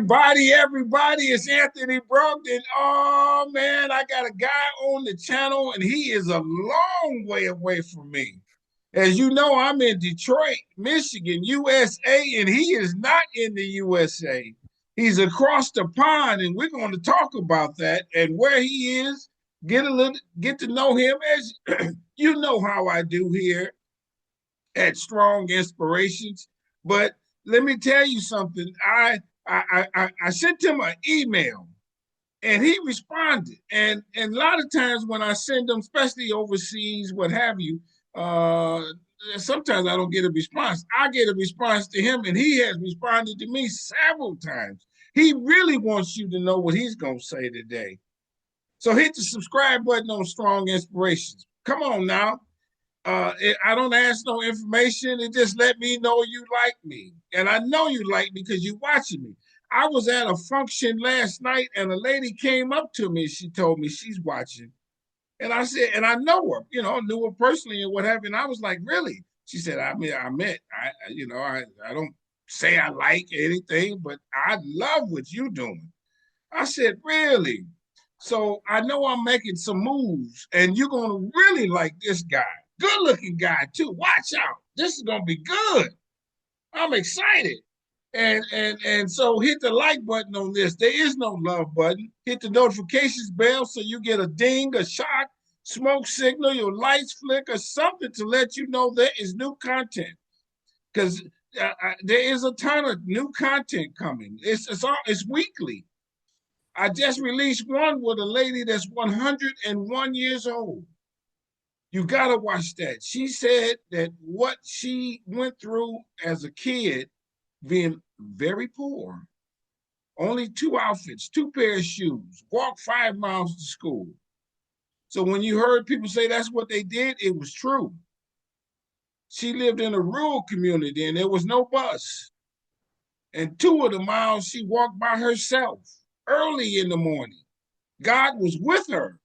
Everybody, it's Anthony Brogdon. Oh man, I got a guy on the channel and he is a long way away from me. As you know, I'm in Detroit, Michigan, USA, and he is not in the USA. He's across the pond, and we're going to talk about that and where he is, get to know him as you know how I do here at Strong Inspirations. But let me tell you something. I sent him an email and he responded. And a lot of times when I send them, especially overseas, what have you, uh, sometimes I don't get a response. I get a response to him, and he has responded to me several times. He really wants you to know what he's going to say today. So hit the subscribe button on Strong Inspirations. Come on now. I don't ask no information. It just let me know you like me. And I know you like me because you're watching me. I was at a function last night and a lady came up to me. She told me she's watching. And I said, and I know her, knew her personally and what have you. And I was like, really? She said, I don't say I like anything, but I love what you're doing. I said, really? So I know I'm making some moves and you're going to really like this guy. Good looking guy too. Watch out. This is going to be good. I'm excited. And so hit the like button on this. There is no love button. Hit the notifications bell so you get a ding, a shock, smoke signal, your lights flicker, something to let you know there is new content. Because there is a ton of new content coming. It's weekly. I just released one with a lady that's 101 years old. You got to watch that. She said that what she went through as a kid, being very poor, only two outfits, two pairs of shoes, walked 5 miles to school. So when you heard people say that's what they did, it was true. She lived in a rural community and there was no bus. And 2 of the miles she walked by herself early in the morning. God was with her.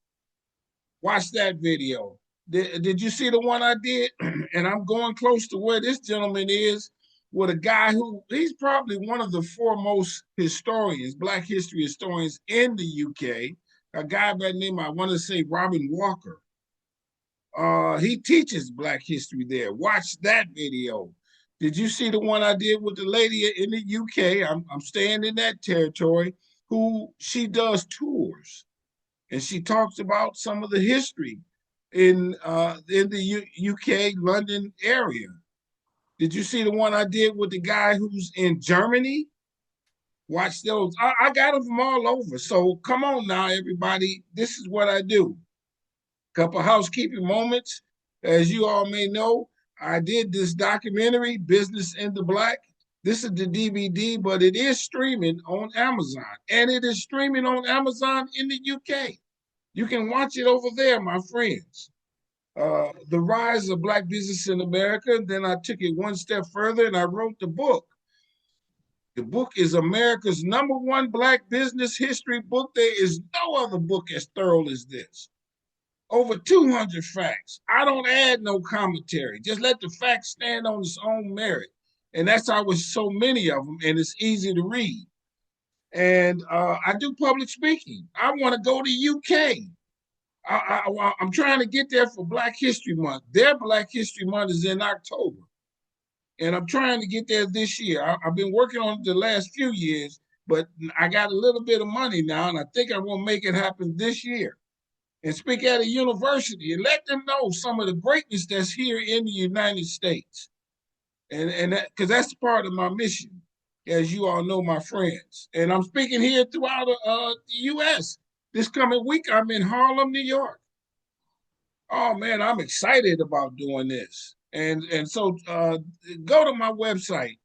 Watch that video. Did you see the one I did? And I'm going close to where this gentleman is with a guy he's probably one of the foremost historians, Black history historians in the UK, a guy by the name, I want to say Robin Walker. He teaches Black history there. Watch that video. Did you see the one I did with the lady in the UK? I'm staying in that territory, who she does tours. And she talks about some of the history in the UK, London area. Did you see the one I did with the guy who's in Germany? Watch those. I got them from all over. So come on now, everybody. This is what I do. Couple housekeeping moments. As you all may know, I did this documentary, Business in the Black. This is the DVD, but it is streaming on Amazon. And it is streaming on Amazon in the UK. You can watch it over there, my friends. The Rise of Black Business in America. Then I took it one step further and I wrote the book. The book is America's #1 Black business history book. There is no other book as thorough as this. Over 200 facts. I don't add no commentary. Just let the facts stand on its own merit. And that's how with so many of them, and it's easy to read. And I do public speaking. I want to go to UK. I'm trying to get there for Black History Month. Their Black History Month is in October. And I'm trying to get there this year. I've been working on it the last few years, but I got a little bit of money now, and I think I'm going to make it happen this year and speak at a university and let them know some of the greatness that's here in the United States. And because that's part of my mission, as you all know, my friends. And I'm speaking here throughout the U.S. This coming week, I'm in Harlem, New York. Oh man, I'm excited about doing this. And so go to my website,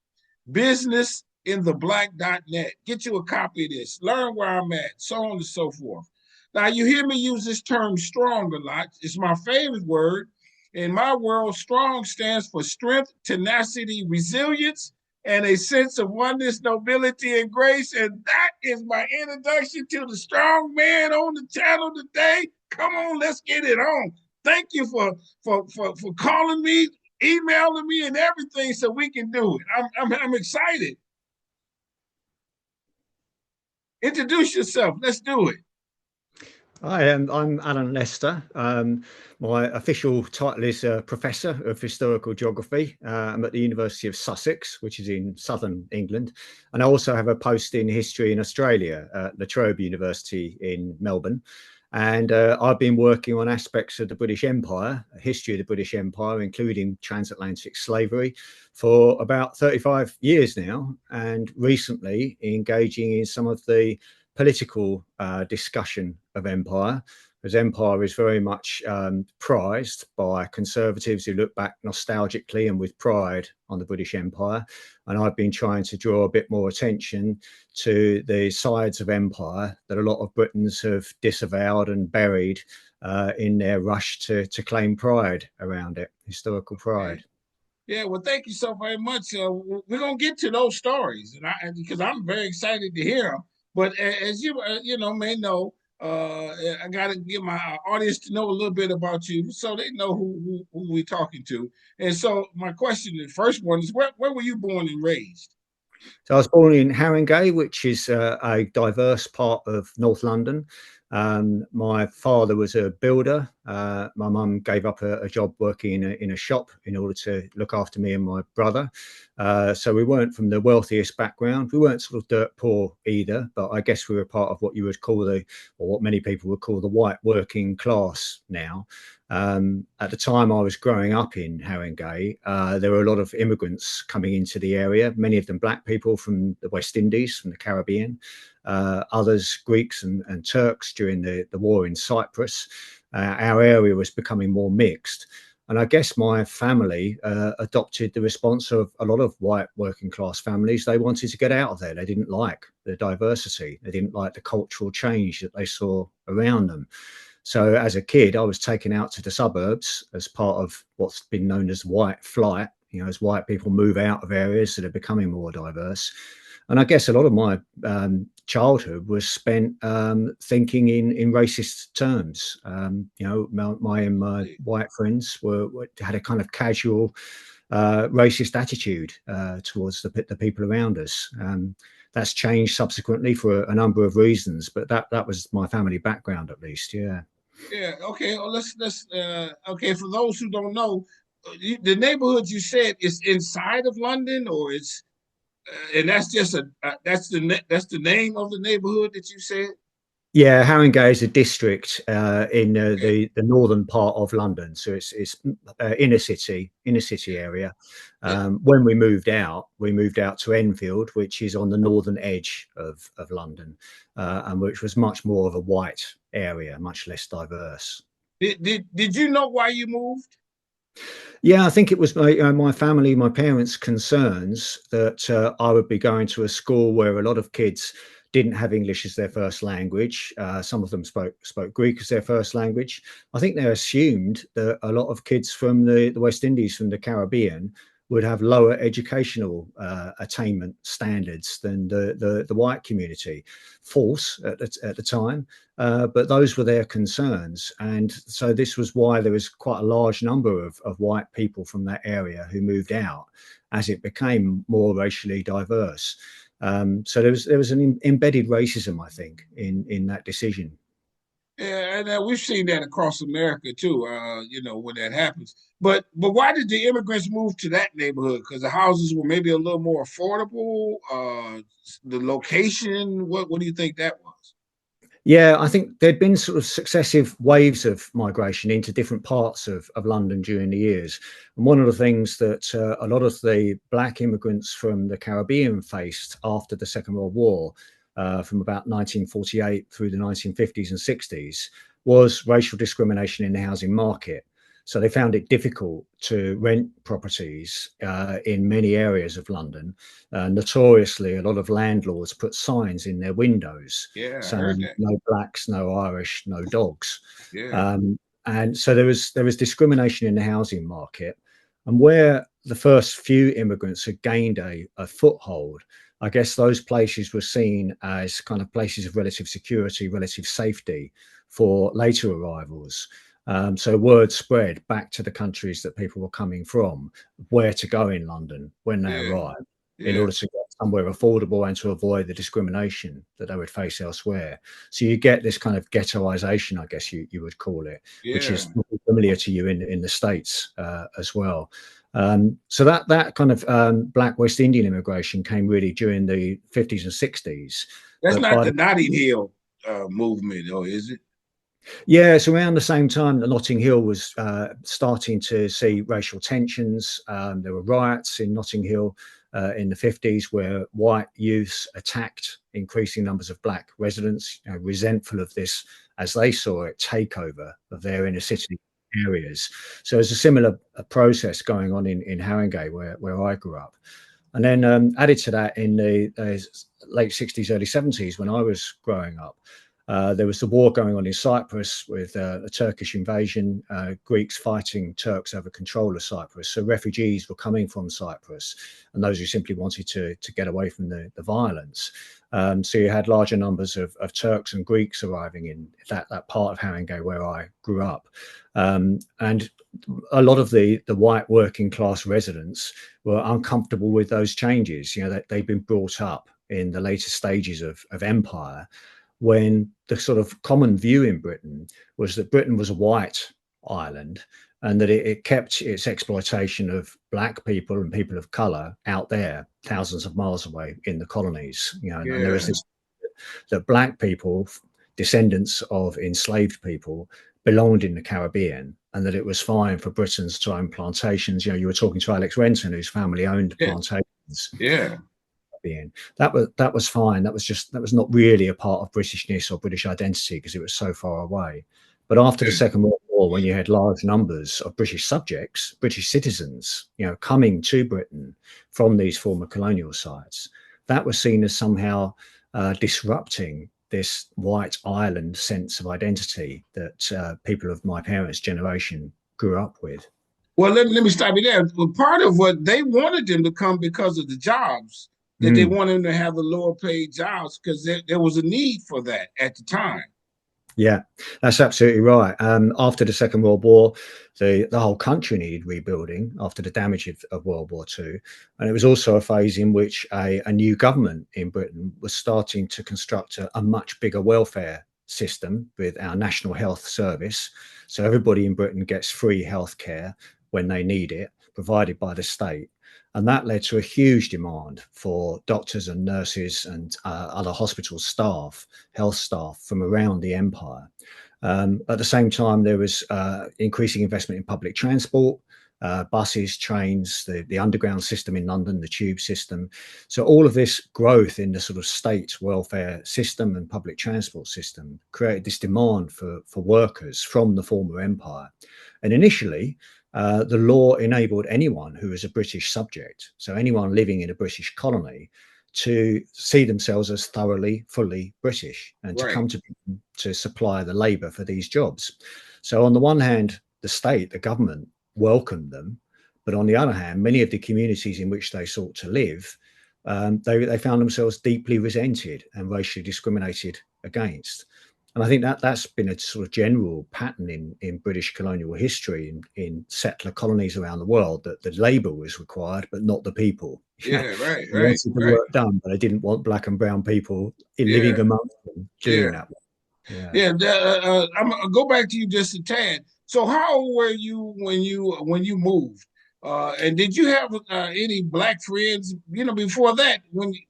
businessintheblack.net. Get you a copy of this. Learn where I'm at, so on and so forth. Now, you hear me use this term strong a lot. It's my favorite word. In my world, strong stands for strength, tenacity, resilience, and a sense of oneness, nobility, and grace. And that is my introduction to the strong man on the channel today. Come on, let's get it on. Thank you for calling me, emailing me, and everything so we can do it. I'm excited. Introduce yourself. Let's do it. I'm Alan Lester. My official title is Professor of Historical Geography. I'm at the University of Sussex, which is in southern England. And I also have a post in history in Australia at La Trobe University in Melbourne. And I've been working on aspects of the British Empire, a history of the British Empire, including transatlantic slavery, for about 35 years now. And recently engaging in some of the political discussion of empire, because empire is very much prized by conservatives who look back nostalgically and with pride on the British Empire. And I've been trying to draw a bit more attention to the sides of empire that a lot of Britons have disavowed and buried in their rush to claim pride around it, historical Okay. pride. Yeah, well, thank you so very much. We're gonna get to those stories, because I'm very excited to hear them. But as you may know, I got to give my audience to know a little bit about you, so they know who we're talking to. And so, my question, the first one is, where were you born and raised? So I was born in Haringey, which is a diverse part of North London. My father was a builder. My mum gave up a job working in a shop in order to look after me and my brother. So we weren't from the wealthiest background. We weren't sort of dirt poor either, but I guess we were part of what you would call or what many people would call the white working class now. At the time I was growing up in Haringey, there were a lot of immigrants coming into the area, many of them black people from the West Indies, from the Caribbean, others Greeks and Turks during the war in Cyprus. Our area was becoming more mixed. And I guess my family adopted the response of a lot of white working class families. They wanted to get out of there. They didn't like the diversity. They didn't like the cultural change that they saw around them. So as a kid, I was taken out to the suburbs as part of what's been known as white flight, as white people move out of areas that are becoming more diverse. And I guess a lot of my childhood was spent thinking in racist terms. My white friends had a kind of casual racist attitude towards the people around us. That's changed subsequently for a number of reasons, but that was my family background at least. Yeah. Yeah. Okay. Well, let's. Okay. For those who don't know, the neighborhood you said is inside of London, or it's and that's just that's the name of the neighborhood that you said. Yeah, Haringey is a district in Okay. the northern part of London, so it's inner city area. Yeah. When we moved out to Enfield, which is on the northern edge of London, and which was much more of a white area, much less diverse. Did you know why you moved? Yeah, I think it was my family, my parents' concerns that I would be going to a school where a lot of kids didn't have English as their first language. Some of them spoke Greek as their first language. I think they assumed that a lot of kids from the West Indies, from the Caribbean, would have lower educational attainment standards than the white community. False at the time. But those were their concerns. And so this was why there was quite a large number of white people from that area who moved out as it became more racially diverse. So there was an embedded racism, I think, in that decision. Yeah, and we've seen that across America too. When that happens. But why did the immigrants move to that neighborhood? Because the houses were maybe a little more affordable. The location. What do you think that was? Yeah, I think there'd been sort of successive waves of migration into different parts of London during the years. And one of the things that a lot of the black immigrants from the Caribbean faced after the Second World War, from about 1948 through the 1950s and 60s, was racial discrimination in the housing market. So they found it difficult to rent properties in many areas of London. Notoriously, a lot of landlords put signs in their windows Yeah, I heard saying that. no blacks, no Irish, no dogs. Yeah, Um, and so there was discrimination in the housing market. And where the first few immigrants had gained a foothold, I guess those places were seen as kind of places of relative security, relative safety for later arrivals. So word spread back to the countries that people were coming from, where to go in London when they yeah. arrived. in Yeah. order to get somewhere affordable and to avoid the discrimination that they would face elsewhere. So you get this kind of ghettoization, I guess you would call it, which Yeah. is familiar to you in the States as well. So that kind of Black West Indian immigration came really during the 50s and 60s. That's But not by the the Notting Hill movement, though, is it? Yeah, so around the same time that Notting Hill was starting to see racial tensions, there were riots in Notting Hill in the 50s where white youths attacked increasing numbers of black residents, resentful of this, as they saw it, takeover of their inner city areas. So there's a similar process going on in Haringey, where I grew up. And then added to that in the late 60s, early 70s, when I was growing up, there was the war going on in Cyprus with a Turkish invasion, Greeks fighting Turks over control of Cyprus. So refugees were coming from Cyprus and those who simply wanted to get away from the violence. So you had larger numbers of Turks and Greeks arriving in that part of Haringey where I grew up. And a lot of the white working class residents were uncomfortable with those changes. That they'd been brought up in the later stages of empire, when the sort of common view in Britain was that Britain was a white island and that it kept its exploitation of black people and people of color out there, thousands of miles away in the colonies. And there was Yeah. this that black people, descendants of enslaved people, belonged in the Caribbean, and that it was fine for Britons to own plantations. You were talking to Alex Renton, whose family owned Yeah. plantations. Yeah. That was fine. That was not really a part of Britishness or British identity because it was so far away. But after the Yeah. Second World War, when you had large numbers of British subjects, British citizens, coming to Britain from these former colonial sites, that was seen as somehow disrupting this white island sense of identity that people of my parents' generation grew up with. Well, let me stop you there. Well, part of what they wanted them to come because of the jobs, that they Mm. wanted them to have the lower paid jobs because there was a need for that at the time. Yeah, that's absolutely right. After the Second World War, the whole country needed rebuilding after the damage of World War II. And it was also a phase in which a new government in Britain was starting to construct a much bigger welfare system with our National Health Service. So everybody in Britain gets free health care when they need it, provided by the state. And that led to a huge demand for doctors and nurses and other hospital staff, health staff from around the empire. At the same time, there was increasing investment in public transport, buses, trains, the underground system in London, the tube system. So all of this growth in the sort of state welfare system and public transport system created this demand for workers from the former empire. And initially, the law enabled anyone who was a British subject, so anyone living in a British colony, to see themselves as thoroughly, fully British and to Right. come to supply the labour for these jobs. So on the one hand, the state, the government welcomed them, but on the other hand, many of the communities in which they sought to live, they found themselves deeply resented and racially discriminated against. And I think that's been a sort of general pattern in British colonial history in settler colonies around the world, that the labour was required, but not the people. Yeah. Right. They Right. wanted the Right. work done, but they didn't want black and brown people living Yeah. amongst them doing Yeah. that work. Yeah. Yeah. I'm gonna go back to you just a tad. So, how old were you when you moved? And did you have any black friends? Before that,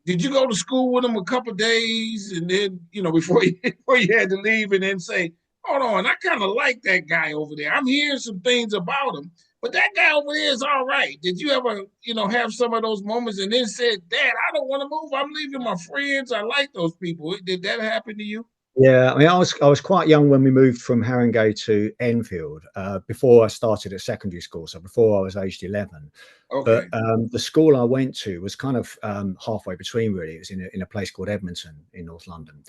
did you go to school with them a couple of days, and then before before you had to leave, and then say, "Hold on, I kind of like that guy over there. I'm hearing some things about him, but that guy over there is all right." Did you ever have some of those moments, and then said, "Dad, I don't want to move. I'm leaving my friends. I like those people." Did that happen to you? Yeah, I mean, I was quite young when we moved from Haringey to Enfield, before I started at secondary school, so before I was aged 11. But Okay. the school I went to was kind of halfway between, really. It was in a place called Edmonton in North London.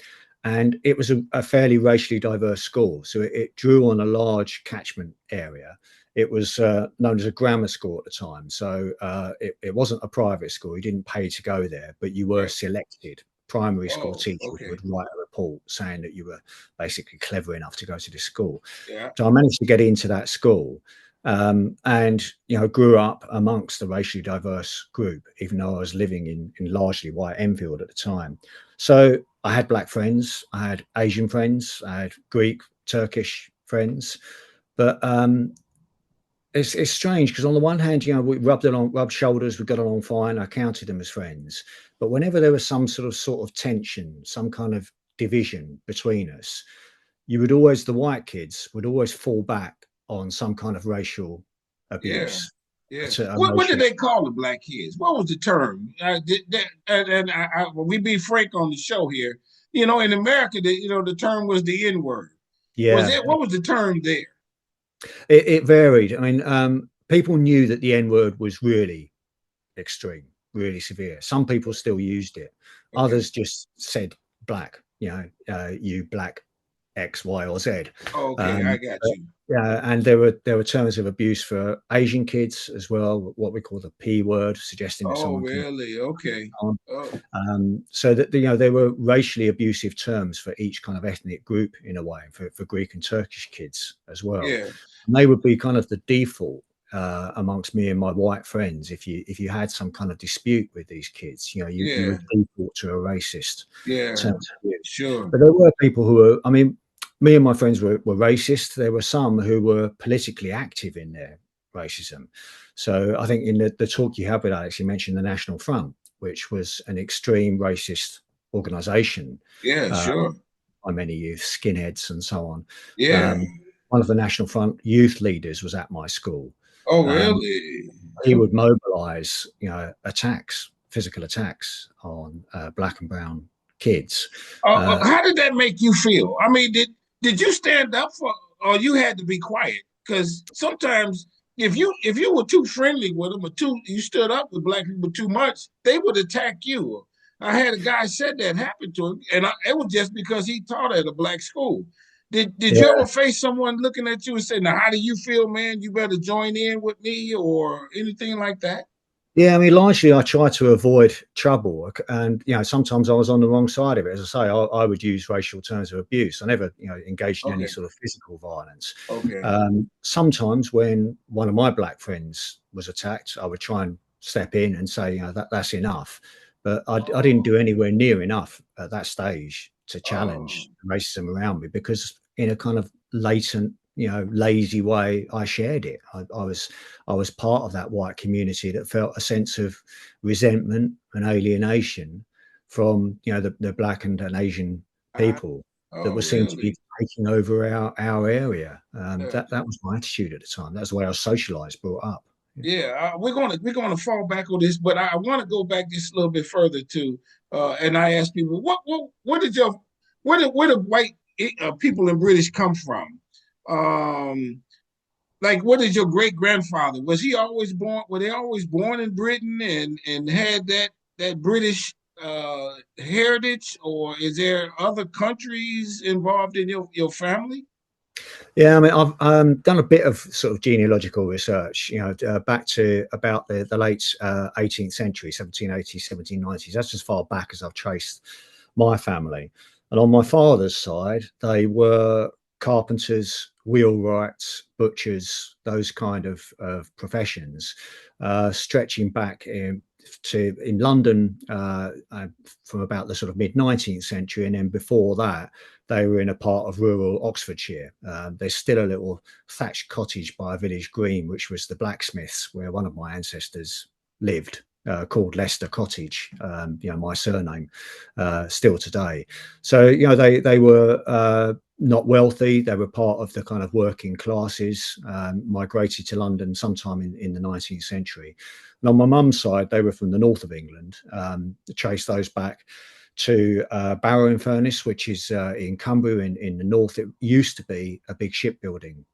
And it was a fairly racially diverse school. So it drew on a large catchment area. It was known as a grammar school at the time. So it wasn't a private school. You didn't pay to go there, but you were Right. selected. Primary school Oh, teachers okay. would write a report saying that you were basically clever enough to go to this school. Yeah. So I managed to get into that school. And grew up amongst a racially diverse group, even though I was living in largely white Enfield at the time. So I had black friends, I had Asian friends, I had Greek, Turkish friends, but it's strange because on the one hand, we rubbed shoulders, we got along fine. I counted them as friends, but whenever there was some sort of tension, some kind of division between us, the white kids would always fall back on some kind of racial Yeah, abuse. yeah. To What did emotional, they call the black kids? What was the term? When we be frank on the show here. In America, the term was the N word. Was yeah, it? What was the term there? it varied. I mean, people knew that the N word was really extreme, really severe. Some people still used it. Okay. Others just said black. You black X, Y, or Z. Okay, I Um, got but, you. yeah, and there were terms of abuse for Asian kids as well, what we call the P word, suggesting that Oh, someone can. really? Okay. Oh, So that there were racially abusive terms for each kind of ethnic group in a way, for Greek and Turkish kids as well, yeah, and they would be kind of the default amongst me and my white friends. If you had some kind of dispute with these kids, you yeah, would default to a racist yeah. term of use. Sure. But there were people who were, I mean, me and my friends were racist. There were some who were politically active in their racism. So I think in the talk you had with Alex, you mentioned the National Front, which was an extreme racist organization Yeah, uh, sure. by many youth, skinheads, and so on. Yeah. Um, One of the National Front youth leaders was at my school. Oh, Um, really? he would mobilize, attacks, physical attacks on black and brown kids. Uh, How did that make you feel? I mean, did you stand up for, or you had to be quiet? Because sometimes if you were too friendly with them, or you stood up with black people too much, they would attack you. I had a guy said that happened to him, and it was just because he taught at a black school. Did you yeah, ever face someone looking at you and say, "Now, how do you feel, man? You better join in with me," or anything like that? Yeah, I mean, largely I try to avoid trouble, and sometimes I was on the wrong side of it. As I say, I would use racial terms of abuse. I never, engaged in any Okay, sort of physical violence. okay. Sometimes when one of my black friends was attacked, I would try and step in and say, that's enough. But I didn't Oh, do anywhere near enough at that stage to oh, challenge racism around me because in a kind of latent, lazy way, I shared it. I was part of that white community that felt a sense of resentment and alienation from the black and Asian I, people that oh, were seen to be really? taking over our area. Yeah. That was my attitude at the time. That's the way I was socialized, brought up. Yeah. Yeah, we're gonna fall back on this, but I want to go back just a little bit further too. And I ask people, what did your where did white people in British come from? Um, like, what is your great grandfather? Was he always born? Were they always born in Britain and had that British heritage, or is there other countries involved in your family? Yeah, I mean, I've done a bit of sort of genealogical research, back to about the late 18th century, 1780s, 1790s. That's as far back as I've traced my family. And on my father's side, they were carpenters, wheelwrights, butchers, those kind of professions, stretching back in London from about the sort of mid 19th century. And then before that, they were in a part of rural Oxfordshire. There's still a little thatched cottage by a village green, which was the blacksmiths, where one of my ancestors lived, called Leicester Cottage. My surname, still today. So they were not wealthy. They were part of the kind of working classes. Migrated to London sometime in the 19th century. And on my mum's side, they were from the north of England. Trace those back to Barrow in Furness, which is in Cumbria in the north. It used to be a big shipbuilding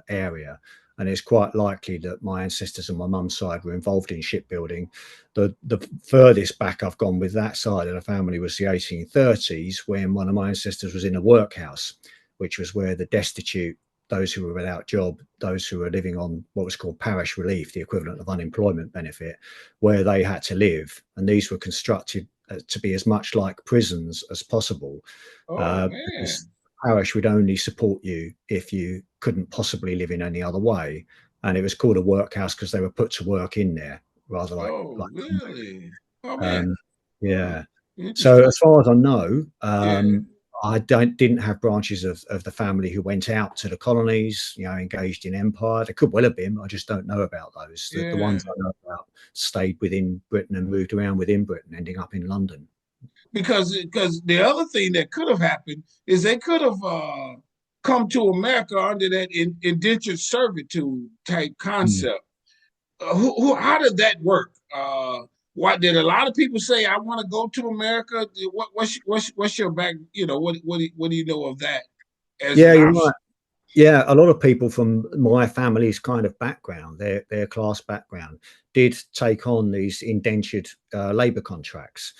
area. And it's quite likely that my ancestors on my mum's side were involved in shipbuilding. The furthest back I've gone with that side of the family was the 1830s, when one of my ancestors was in a workhouse, which was where the destitute, those who were without job, those who were living on what was called parish relief, the equivalent of unemployment benefit, where they had to live. And these were constructed to be as much like prisons as possible, Oh because man. the parish would only support you if you couldn't possibly live in any other way. and it was called a workhouse because they were put to work in there, rather Oh, like really? Oh man. um, Oh, yeah. So interesting. as far as I know, Yeah, I didn't have branches of the family who went out to the colonies, engaged in empire. There could well have been. I just don't know about those. The yeah. ones I know about stayed within Britain and moved around within Britain, ending up in London. Because the other thing that could have happened is they could have come to America under that indentured servitude type Mm. concept. How did that work? What did a lot of people say? I want to go to America. What's your back? What do you know of that as Yeah, an you're right. option? Yeah, a lot of people from my family's kind of background, their class background, did take on these indentured labour contracts.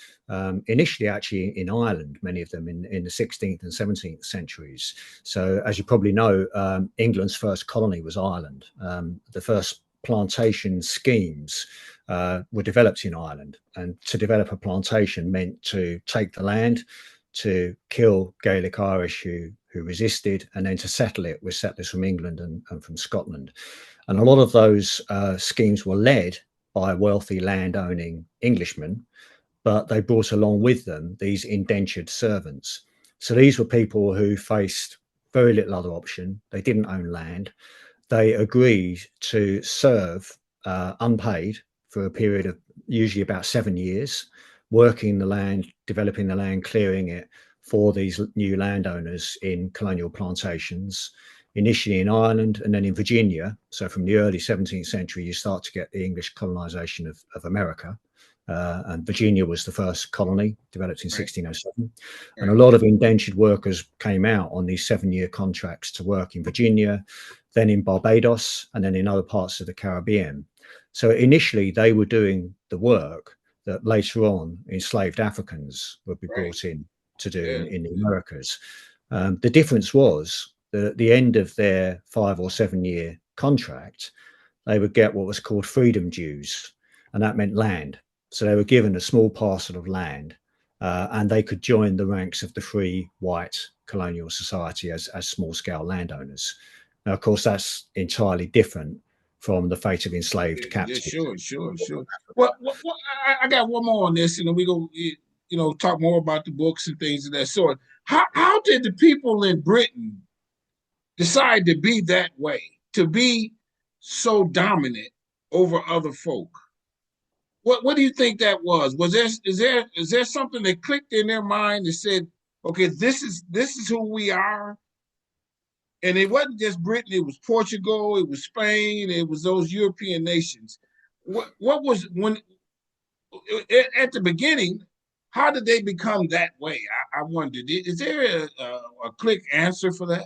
Initially, actually, in Ireland, many of them in the 16th and 17th centuries. So, as you probably know, England's first colony was Ireland. The first plantation schemes were developed in Ireland, and to develop a plantation meant to take the land, to kill Gaelic Irish who resisted, and then to settle it with settlers from England and from Scotland. And a lot of those schemes were led by wealthy land-owning Englishmen, but they brought along with them these indentured servants. So these were people who faced very little other option. They didn't own land. They agreed to serve unpaid for a period of usually about 7 years, working the land, developing the land, clearing it for these new landowners in colonial plantations, initially in Ireland and then in Virginia. So from the early 17th century, you start to get the English colonization of America. And Virginia was the first colony, developed in Right, 1607. And a right, lot of indentured workers came out on these 7 year contracts to work in Virginia, then in Barbados, and then in other parts of the Caribbean. So initially, they were doing the work that later on enslaved Africans would be right. brought in to do Yeah, in the yeah, Americas. The difference was that at the end of their 5 or 7 year contract, they would get what was called freedom dues, and that meant land. So they were given a small parcel of land, and they could join the ranks of the free white colonial society as small scale landowners. Now, of course, that's entirely different from the fate of enslaved yeah. captives. Sure, sure, sure. Well, I got one more on this, and we go, talk more about the books and things of that sort. How did the people in Britain decide to be that way, to be so dominant over other folk? What do you think that was? Is there something that clicked in their mind that said, okay, this is who we are? And it wasn't just Britain, it was Portugal, it was Spain, it was those European nations. What was when at the beginning, how did they become that way? I wondered. Is there a quick answer for that?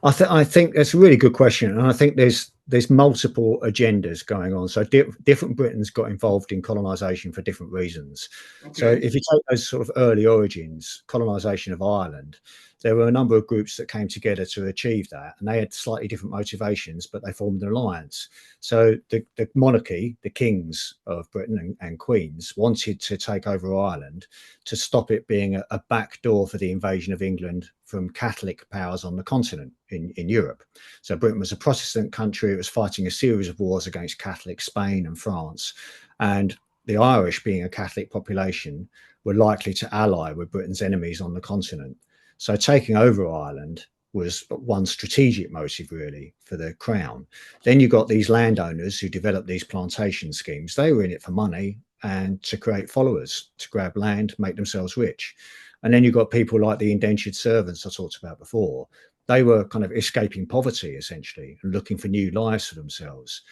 I think that's a really good question, and I think there's multiple agendas going on. So different Britons got involved in colonisation for different reasons. So Okay, if you take those sort of early origins, colonisation of Ireland, there were a number of groups that came together to achieve that, and they had slightly different motivations, but they formed an alliance. So the monarchy, the kings of Britain and queens, wanted to take over Ireland to stop it being a backdoor for the invasion of England from Catholic powers on the continent in Europe. So Britain was a Protestant country. It was fighting a series of wars against Catholic Spain and France. And the Irish, being a Catholic population, were likely to ally with Britain's enemies on the continent. So taking over Ireland was one strategic motive, really, for the crown. Then you got these landowners who developed these plantation schemes. They were in it for money and to create followers, to grab land, make themselves rich. And then you've got people like the indentured servants I talked about before. They were kind of escaping poverty, essentially, and looking for new lives for themselves.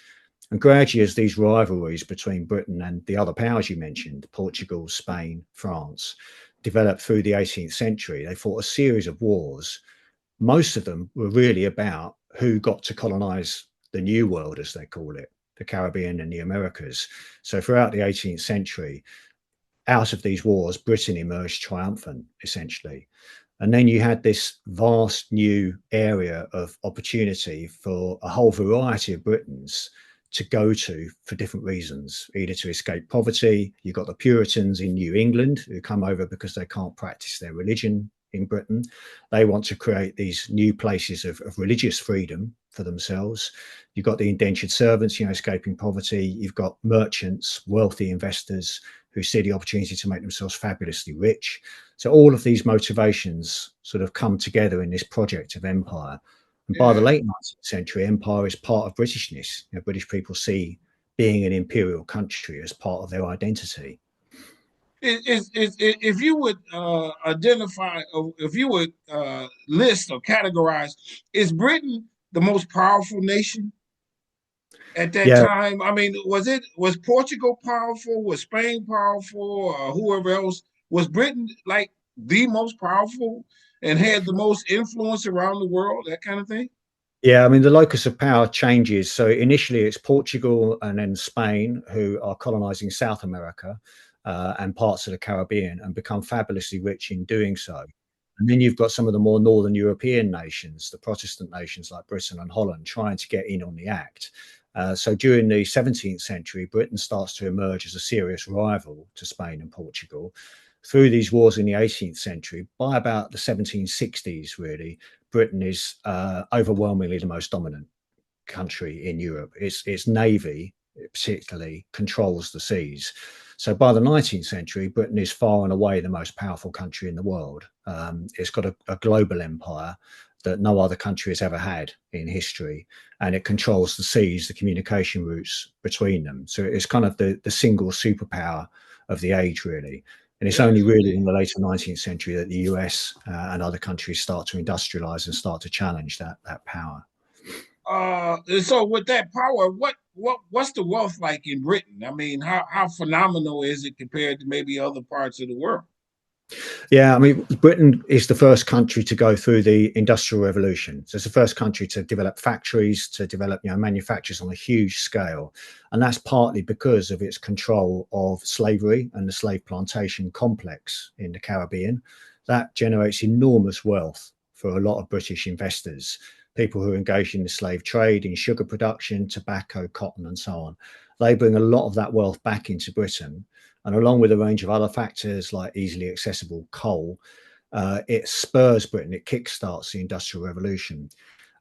And gradually, as these rivalries between Britain and the other powers you mentioned, Portugal, Spain, France, developed through the 18th century, they fought a series of wars. Most of them were really about who got to colonize the New World, as they call it, the Caribbean and the Americas. So throughout the 18th century, out of these wars, Britain emerged triumphant, essentially. And then you had this vast new area of opportunity for a whole variety of Britons to go to for different reasons, either to escape poverty. You've got the Puritans in New England who come over because they can't practice their religion in Britain. They want to create these new places of religious freedom for themselves. You've got the indentured servants, escaping poverty. You've got merchants, wealthy investors who see the opportunity to make themselves fabulously rich. So all of these motivations sort of come together in this project of empire. And by the Yeah. late 19th century, empire is part of Britishness. British people see being an imperial country as part of their identity. If you would identify, or if you would list or categorize, is Britain the most powerful nation at that Yeah, time? I mean, was Portugal powerful? Was Spain powerful? Whoever else, was Britain like the most powerful and had the most influence around the world? That kind of thing. yeah. I mean, the locus of power changes. So initially, it's Portugal and then Spain who are colonizing South America and parts of the Caribbean and become fabulously rich in doing so. And then you've got some of the more northern European nations, the Protestant nations like Britain and Holland, trying to get in on the act. So during the 17th century, Britain starts to emerge as a serious rival to Spain and Portugal. Through these wars in the 18th century, by about the 1760s, really, Britain is overwhelmingly the most dominant country in Europe. Its navy, particularly, controls the seas. So by the 19th century, Britain is far and away the most powerful country in the world. It's got a global empire that no other country has ever had in history, and it controls the seas, the communication routes between them. So it's kind of the single superpower of the age, really. And it's Yes, only really in indeed. the later 19th century that the US and other countries start to industrialize and start to challenge that power. So with that power, what's the wealth like in Britain? I mean, how phenomenal is it compared to maybe other parts of the world? Yeah, I mean, Britain is the first country to go through the Industrial Revolution. So it's the first country to develop factories, to develop, manufactures on a huge scale. And that's partly because of its control of slavery and the slave plantation complex in the Caribbean. That generates enormous wealth for a lot of British investors, people who are engaged in the slave trade, in sugar production, tobacco, cotton, and so on. They bring a lot of that wealth back into Britain, and along with a range of other factors like easily accessible coal, it spurs Britain, it kickstarts the Industrial Revolution.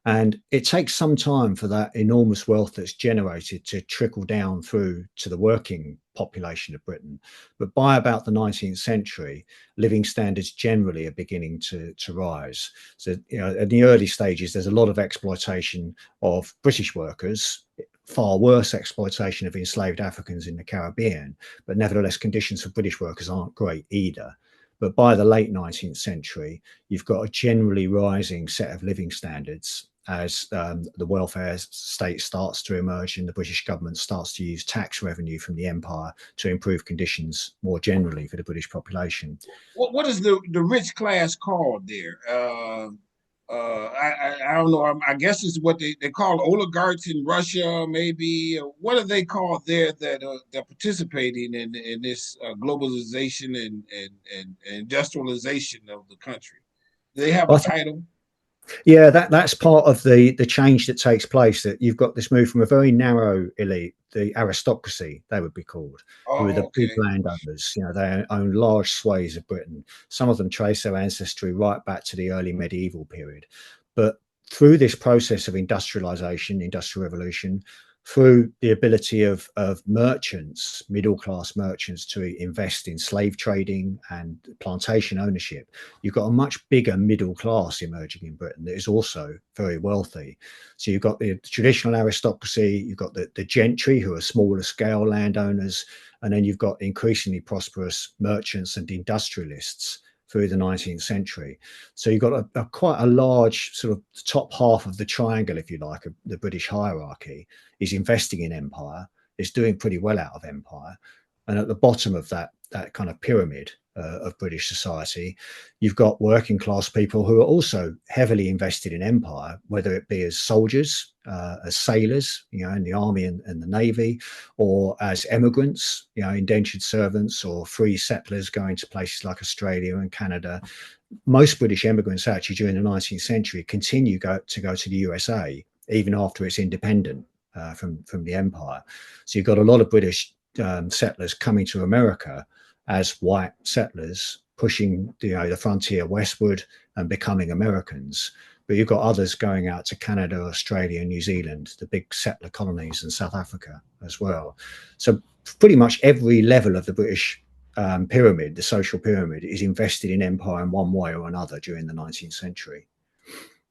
And it takes some time for that enormous wealth that's generated to trickle down through to the working population of Britain. But by about the 19th century, living standards generally are beginning to rise. So, in the early stages, there's a lot of exploitation of British workers, far worse exploitation of enslaved Africans in the Caribbean. But nevertheless, conditions for British workers aren't great either. But by the late 19th century, you've got a generally rising set of living standards as the welfare state starts to emerge and the British government starts to use tax revenue from the empire to improve conditions more generally for the British population. What is the rich class called there? I don't know. I guess it's what they call oligarchs in Russia, maybe. What are they called there that they're participating in this globalization and industrialization of the country? Do they have a I think title? Yeah, that's part of the change that takes place. That you've got this move from a very narrow elite, the aristocracy, they would be called, who are Oh, the big okay. landowners. They own large swathes of Britain. Some of them trace their ancestry right back to the early medieval period. But through this process of industrialization, industrial revolution, through the ability of merchants, middle class merchants, to invest in slave trading and plantation ownership, you've got a much bigger middle class emerging in Britain that is also very wealthy. So you've got the traditional aristocracy, you've got the gentry who are smaller scale landowners, and then you've got increasingly prosperous merchants and industrialists through the 19th century. So you've got a quite a large sort of top half of the triangle, if you like, of the British hierarchy is investing in empire, is doing pretty well out of empire. And at the bottom of that kind of pyramid of British society, you've got working class people who are also heavily invested in empire, whether it be as soldiers, as sailors, in the army and the navy, or as immigrants, indentured servants or free settlers going to places like Australia and Canada. Most British immigrants actually during the 19th century continue to go to the USA even after it's independent from the empire. So you've got a lot of British settlers coming to America as white settlers pushing the frontier westward and becoming Americans. But you've got others going out to Canada, Australia, New Zealand, the big settler colonies, and South Africa as well. So pretty much every level of the British pyramid, the social pyramid, is invested in empire in one way or another during the 19th century.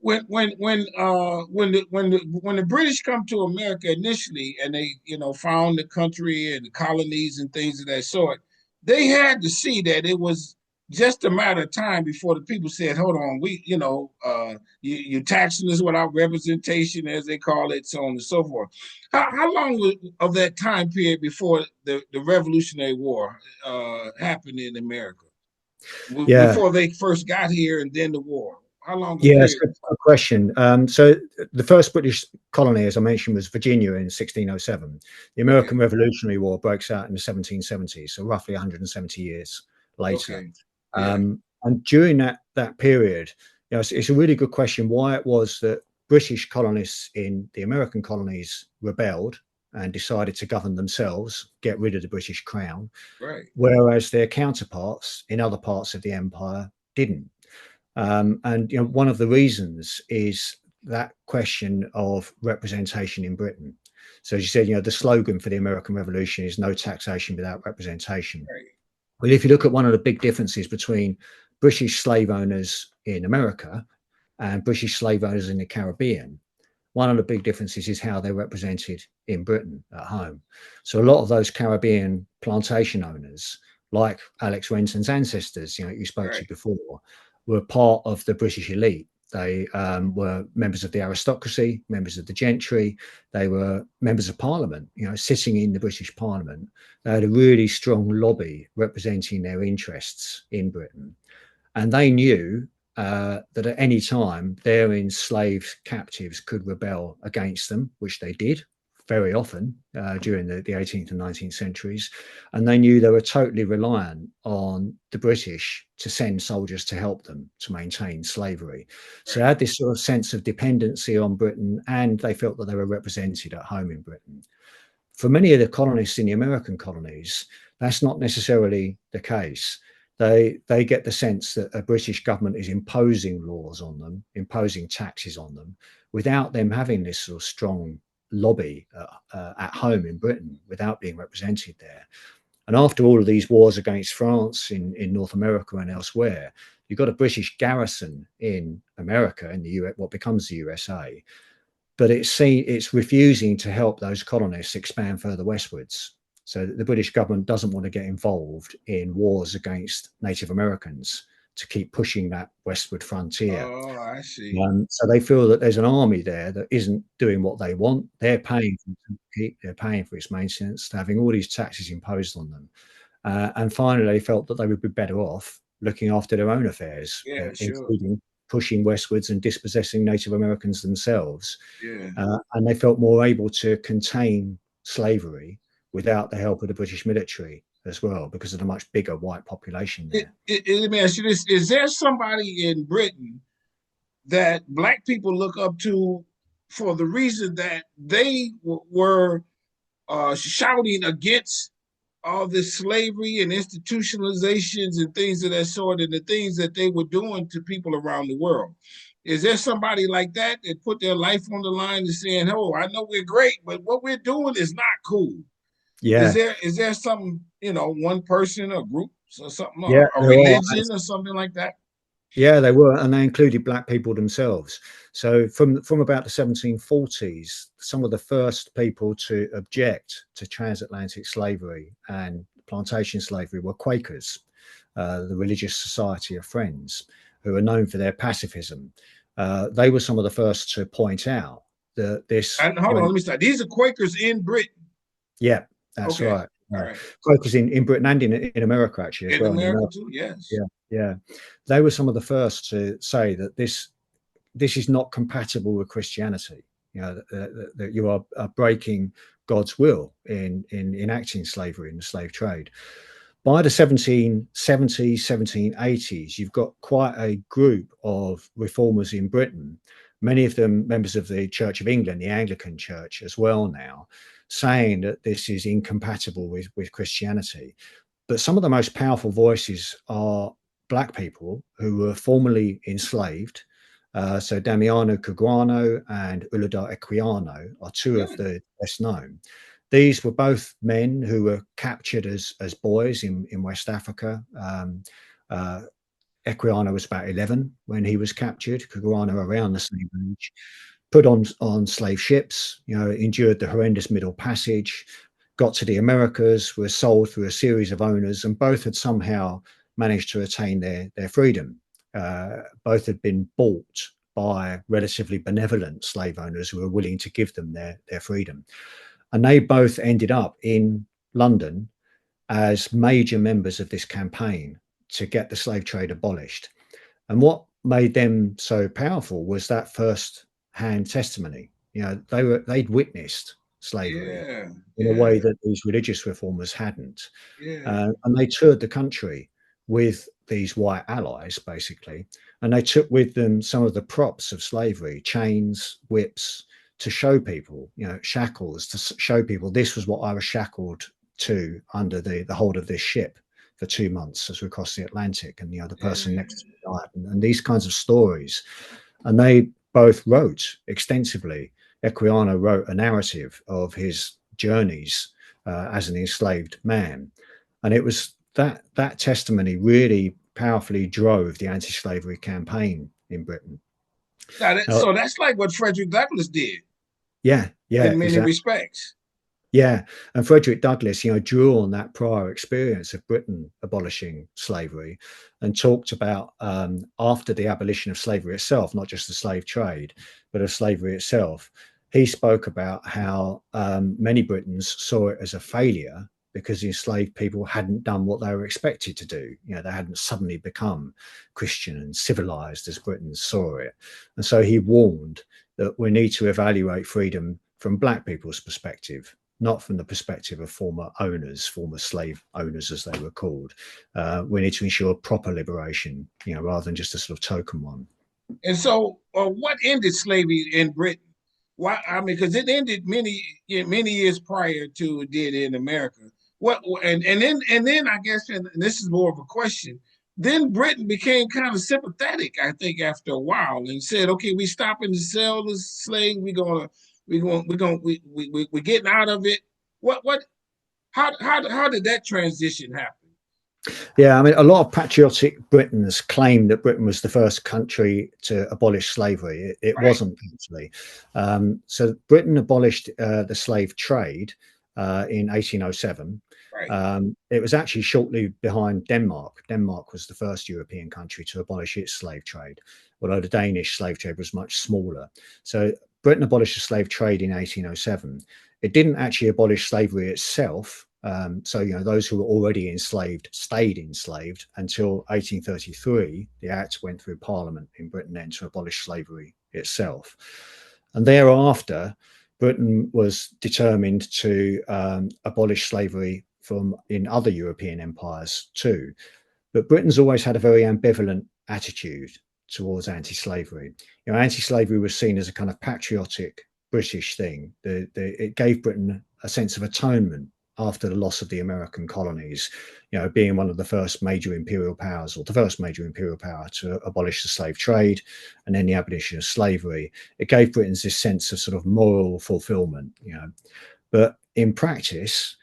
When the British come to America initially and they found the country and the colonies and things of that sort, they had to see that it was just a matter of time before the people said, "Hold on, you're taxing us without representation," as they call it, so on and so forth. How long of that time period before the Revolutionary War happened in America? Yeah, Before they first got here and then the war? How long a yeah, that's period? a good question. So the first British colony, as I mentioned, was Virginia in 1607. The American Okay, Revolutionary War breaks out in the 1770s, so roughly 170 years later. okay, yeah, And during that period, it's a really good question why it was that British colonists in the American colonies rebelled and decided to govern themselves, get rid of the British crown, right. whereas their counterparts in other parts of the empire didn't. And one of the reasons is that question of representation in Britain. So as you said, the slogan for the American Revolution is "No taxation without representation." Right. Well, if you look at one of the big differences between British slave owners in America and British slave owners in the Caribbean, one of the big differences is how they're represented in Britain at home. So a lot of those Caribbean plantation owners, like Alex Renton's ancestors, you spoke to Right. before, were part of the British elite. They were members of the aristocracy, members of the gentry. They were members of Parliament, sitting in the British Parliament. They had a really strong lobby representing their interests in Britain. And they knew that at any time their enslaved captives could rebel against them, which they did very often during the 18th and 19th centuries. And they knew they were totally reliant on the British to send soldiers to help them to maintain slavery. So they Right. had this sort of sense of dependency on Britain, and they felt that they were represented at home in Britain. For many of the colonists in the American colonies, that's not necessarily the case. They get the sense that a British government is imposing laws on them, imposing taxes on them, without them having this sort of strong lobby at home in Britain, without being represented there. And after all of these wars against France in North America and elsewhere, you've got a British garrison in America, in the US, what becomes the USA, but it's refusing to help those colonists expand further westwards. So the British government doesn't want to get involved in wars against Native Americans to keep pushing that westward frontier. Oh, I see. So they feel that there's an army there that isn't doing what they want. They're paying for they're paying for its maintenance, having all these taxes imposed on them. And finally, they felt that they would be better off looking after their own affairs, Yeah, sure. including pushing westwards and dispossessing Native Americans themselves. Yeah. And they felt more able to contain slavery without the help of the British military as well, because of the much bigger white population there. Let me ask you this: is there somebody in Britain that Black people look up to for the reason that they were shouting against all this slavery and institutionalizations and things of that sort, and the things that they were doing to people around the world? Is there somebody like that that put their life on the line and saying, "Oh, I know we're great, but what we're doing is not cool"? Is Yeah, there some, one person or group or something, yeah, or a there are. religion or something like that? Yeah, they were, and they included Black people themselves. So from about the 1740s, some of the first people to object to transatlantic slavery and plantation slavery were Quakers, the Religious Society of Friends, who are known for their pacifism. They were some of the first to point out that this, And hold on, let me start. These are Quakers in Britain. yeah, that's Okay, right. all right. Quakers in Britain and in America actually as In well. In America America, too, yes. yeah, yeah, they were some of the first to say that this is not compatible with Christianity. That you are breaking God's will in enacting slavery in the slave trade. By the 1770s, 1780s, you've got quite a group of reformers in Britain, many of them members of the Church of England, the Anglican Church as well now, saying that this is incompatible with Christianity. But some of the most powerful voices are black people who were formerly enslaved. So Damiano Caruana and Uludar Equiano are two of Really? the best known. These were both men who were captured as boys in West Africa. Uh, Equiano was about 11 when he was captured, Caruana around the same age, put on slave ships, endured the horrendous Middle Passage, got to the Americas, were sold through a series of owners, and both had somehow managed to attain their freedom. Both had been bought by relatively benevolent slave owners who were willing to give them their freedom. And they both ended up in London as major members of this campaign to get the slave trade abolished. And what made them so powerful was that first-hand testimony. They'd witnessed slavery Yeah, in a way yeah, that these religious reformers hadn't, yeah, and they toured the country with these white allies, basically, and they took with them some of the props of slavery, chains, whips, to show people, shackles, to show people this was what I was shackled to under the hold of this ship for 2 months as we crossed the Atlantic, and the person yeah. next to me died, and these kinds of stories. And they both wrote extensively. Equiano wrote a narrative of his journeys as an enslaved man, and it was that testimony really powerfully drove the anti-slavery campaign in Britain. Now, So that's like what Frederick Douglass did yeah, yeah, in many exactly. respects. Yeah, and Frederick Douglass, drew on that prior experience of Britain abolishing slavery, and talked about after the abolition of slavery itself, not just the slave trade, but of slavery itself. He spoke about how many Britons saw it as a failure because the enslaved people hadn't done what they were expected to do. They hadn't suddenly become Christian and civilized as Britons saw it. And so he warned that we need to evaluate freedom from Black people's perspective, not from the perspective of former owners, former slave owners, as they were called. We need to ensure proper liberation, rather than just a sort of token one. And so, what ended slavery in Britain? Why? I mean, because it ended many years prior to it did in America. What? And then I guess, and this is more of a question. Then Britain became kind of sympathetic, I think, after a while, and said, "Okay, we stopping to sell the slave. We're getting out of it." What? How did that transition happen? Yeah, I mean, a lot of patriotic Britons claim that Britain was the first country to abolish slavery. It Right, wasn't actually. So Britain abolished the slave trade in 1807. right. It was actually shortly behind Denmark. Denmark was the first European country to abolish its slave trade, although the Danish slave trade was much smaller. So Britain abolished the slave trade in 1807. It didn't actually abolish slavery itself. So, those who were already enslaved stayed enslaved until 1833. The Act went through Parliament in Britain then to abolish slavery itself. And thereafter, Britain was determined to abolish slavery in other European empires too. But Britain's always had a very ambivalent attitude towards anti-slavery. Anti-slavery was seen as a kind of patriotic British thing. It gave Britain a sense of atonement after the loss of the American colonies, being one of the first major imperial powers, or the first major imperial power to abolish the slave trade, and then the abolition of slavery. It gave Britons this sense of sort of moral fulfillment, But in practice,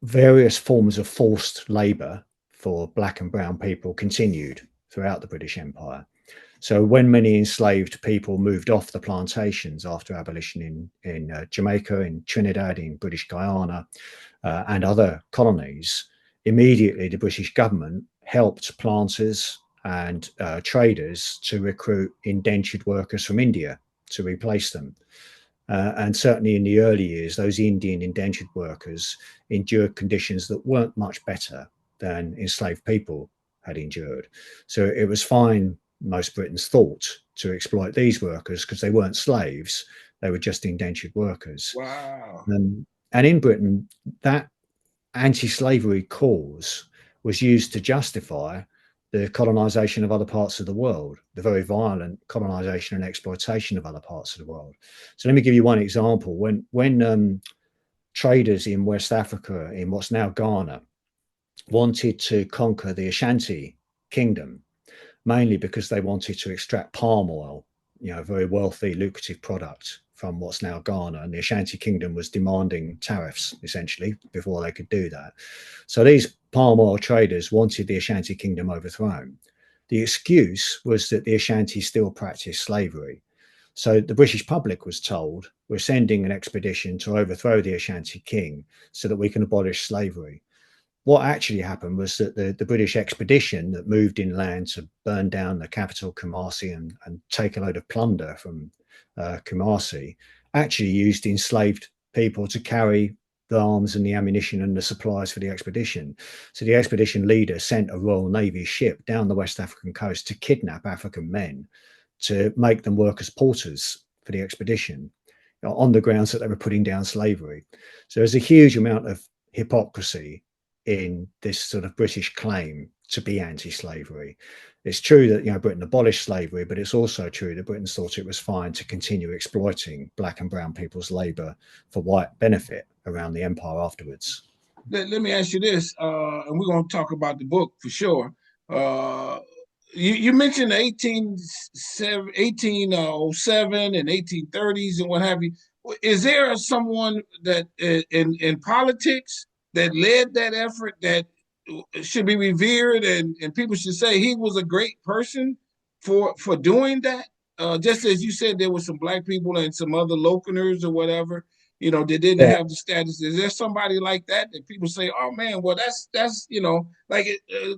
various forms of forced labour for Black and brown people continued throughout the British Empire. So when many enslaved people moved off the plantations after abolition in Jamaica, in Trinidad, in British Guyana, and other colonies, immediately the British government helped planters and traders to recruit indentured workers from India to replace them. And certainly in the early years, those Indian indentured workers endured conditions that weren't much better than enslaved people had endured. So it was fine, most Britons thought, to exploit these workers because they weren't slaves, they were just indentured workers. Wow. And in Britain, that anti-slavery cause was used to justify the colonization of other parts of the world, the very violent colonization and exploitation of other parts of the world. So let me give you one example. When traders in West Africa, in what's now Ghana, wanted to conquer the Ashanti Kingdom, mainly because they wanted to extract palm oil, a very wealthy, lucrative product from what's now Ghana. And the Ashanti Kingdom was demanding tariffs, essentially, before they could do that. So these palm oil traders wanted the Ashanti Kingdom overthrown. The excuse was that the Ashanti still practiced slavery. So the British public was told, we're sending an expedition to overthrow the Ashanti king so that we can abolish slavery. What actually happened was that the British expedition that moved inland to burn down the capital, Kumasi, and take a load of plunder from Kumasi, actually used enslaved people to carry the arms and the ammunition and the supplies for the expedition. So the expedition leader sent a Royal Navy ship down the West African coast to kidnap African men to make them work as porters for the expedition, on the grounds that they were putting down slavery. So there's a huge amount of hypocrisy in this sort of British claim to be anti-slavery. It's true that Britain abolished slavery, but it's also true that Britain thought it was fine to continue exploiting black and brown people's labour for white benefit around the empire afterwards. Let me ask you this, and we're going to talk about the book for sure. You mentioned 1807 and 1830s and what have you. Is there someone that in politics that led that effort that should be revered and people should say he was a great person for doing that? Just as you said, there were some black people and some other localers or whatever, they didn't Yeah. have the status. Is there somebody like that people say, oh man, well that's like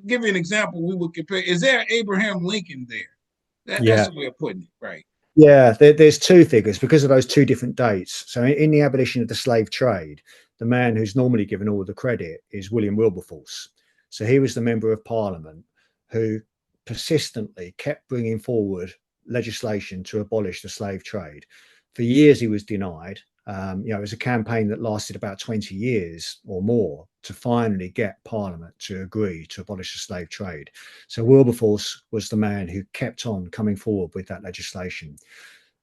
give you an example. We would compare. Is there Abraham Lincoln there? That's Yeah. the way of putting it, right? Yeah, there's two figures because of those two different dates. So in the abolition of the slave trade, the man who's normally given all the credit is William Wilberforce. So he was the member of Parliament who persistently kept bringing forward legislation to abolish the slave trade. For years, he was denied. It was a campaign that lasted about 20 years or more to finally get Parliament to agree to abolish the slave trade. So Wilberforce was the man who kept on coming forward with that legislation.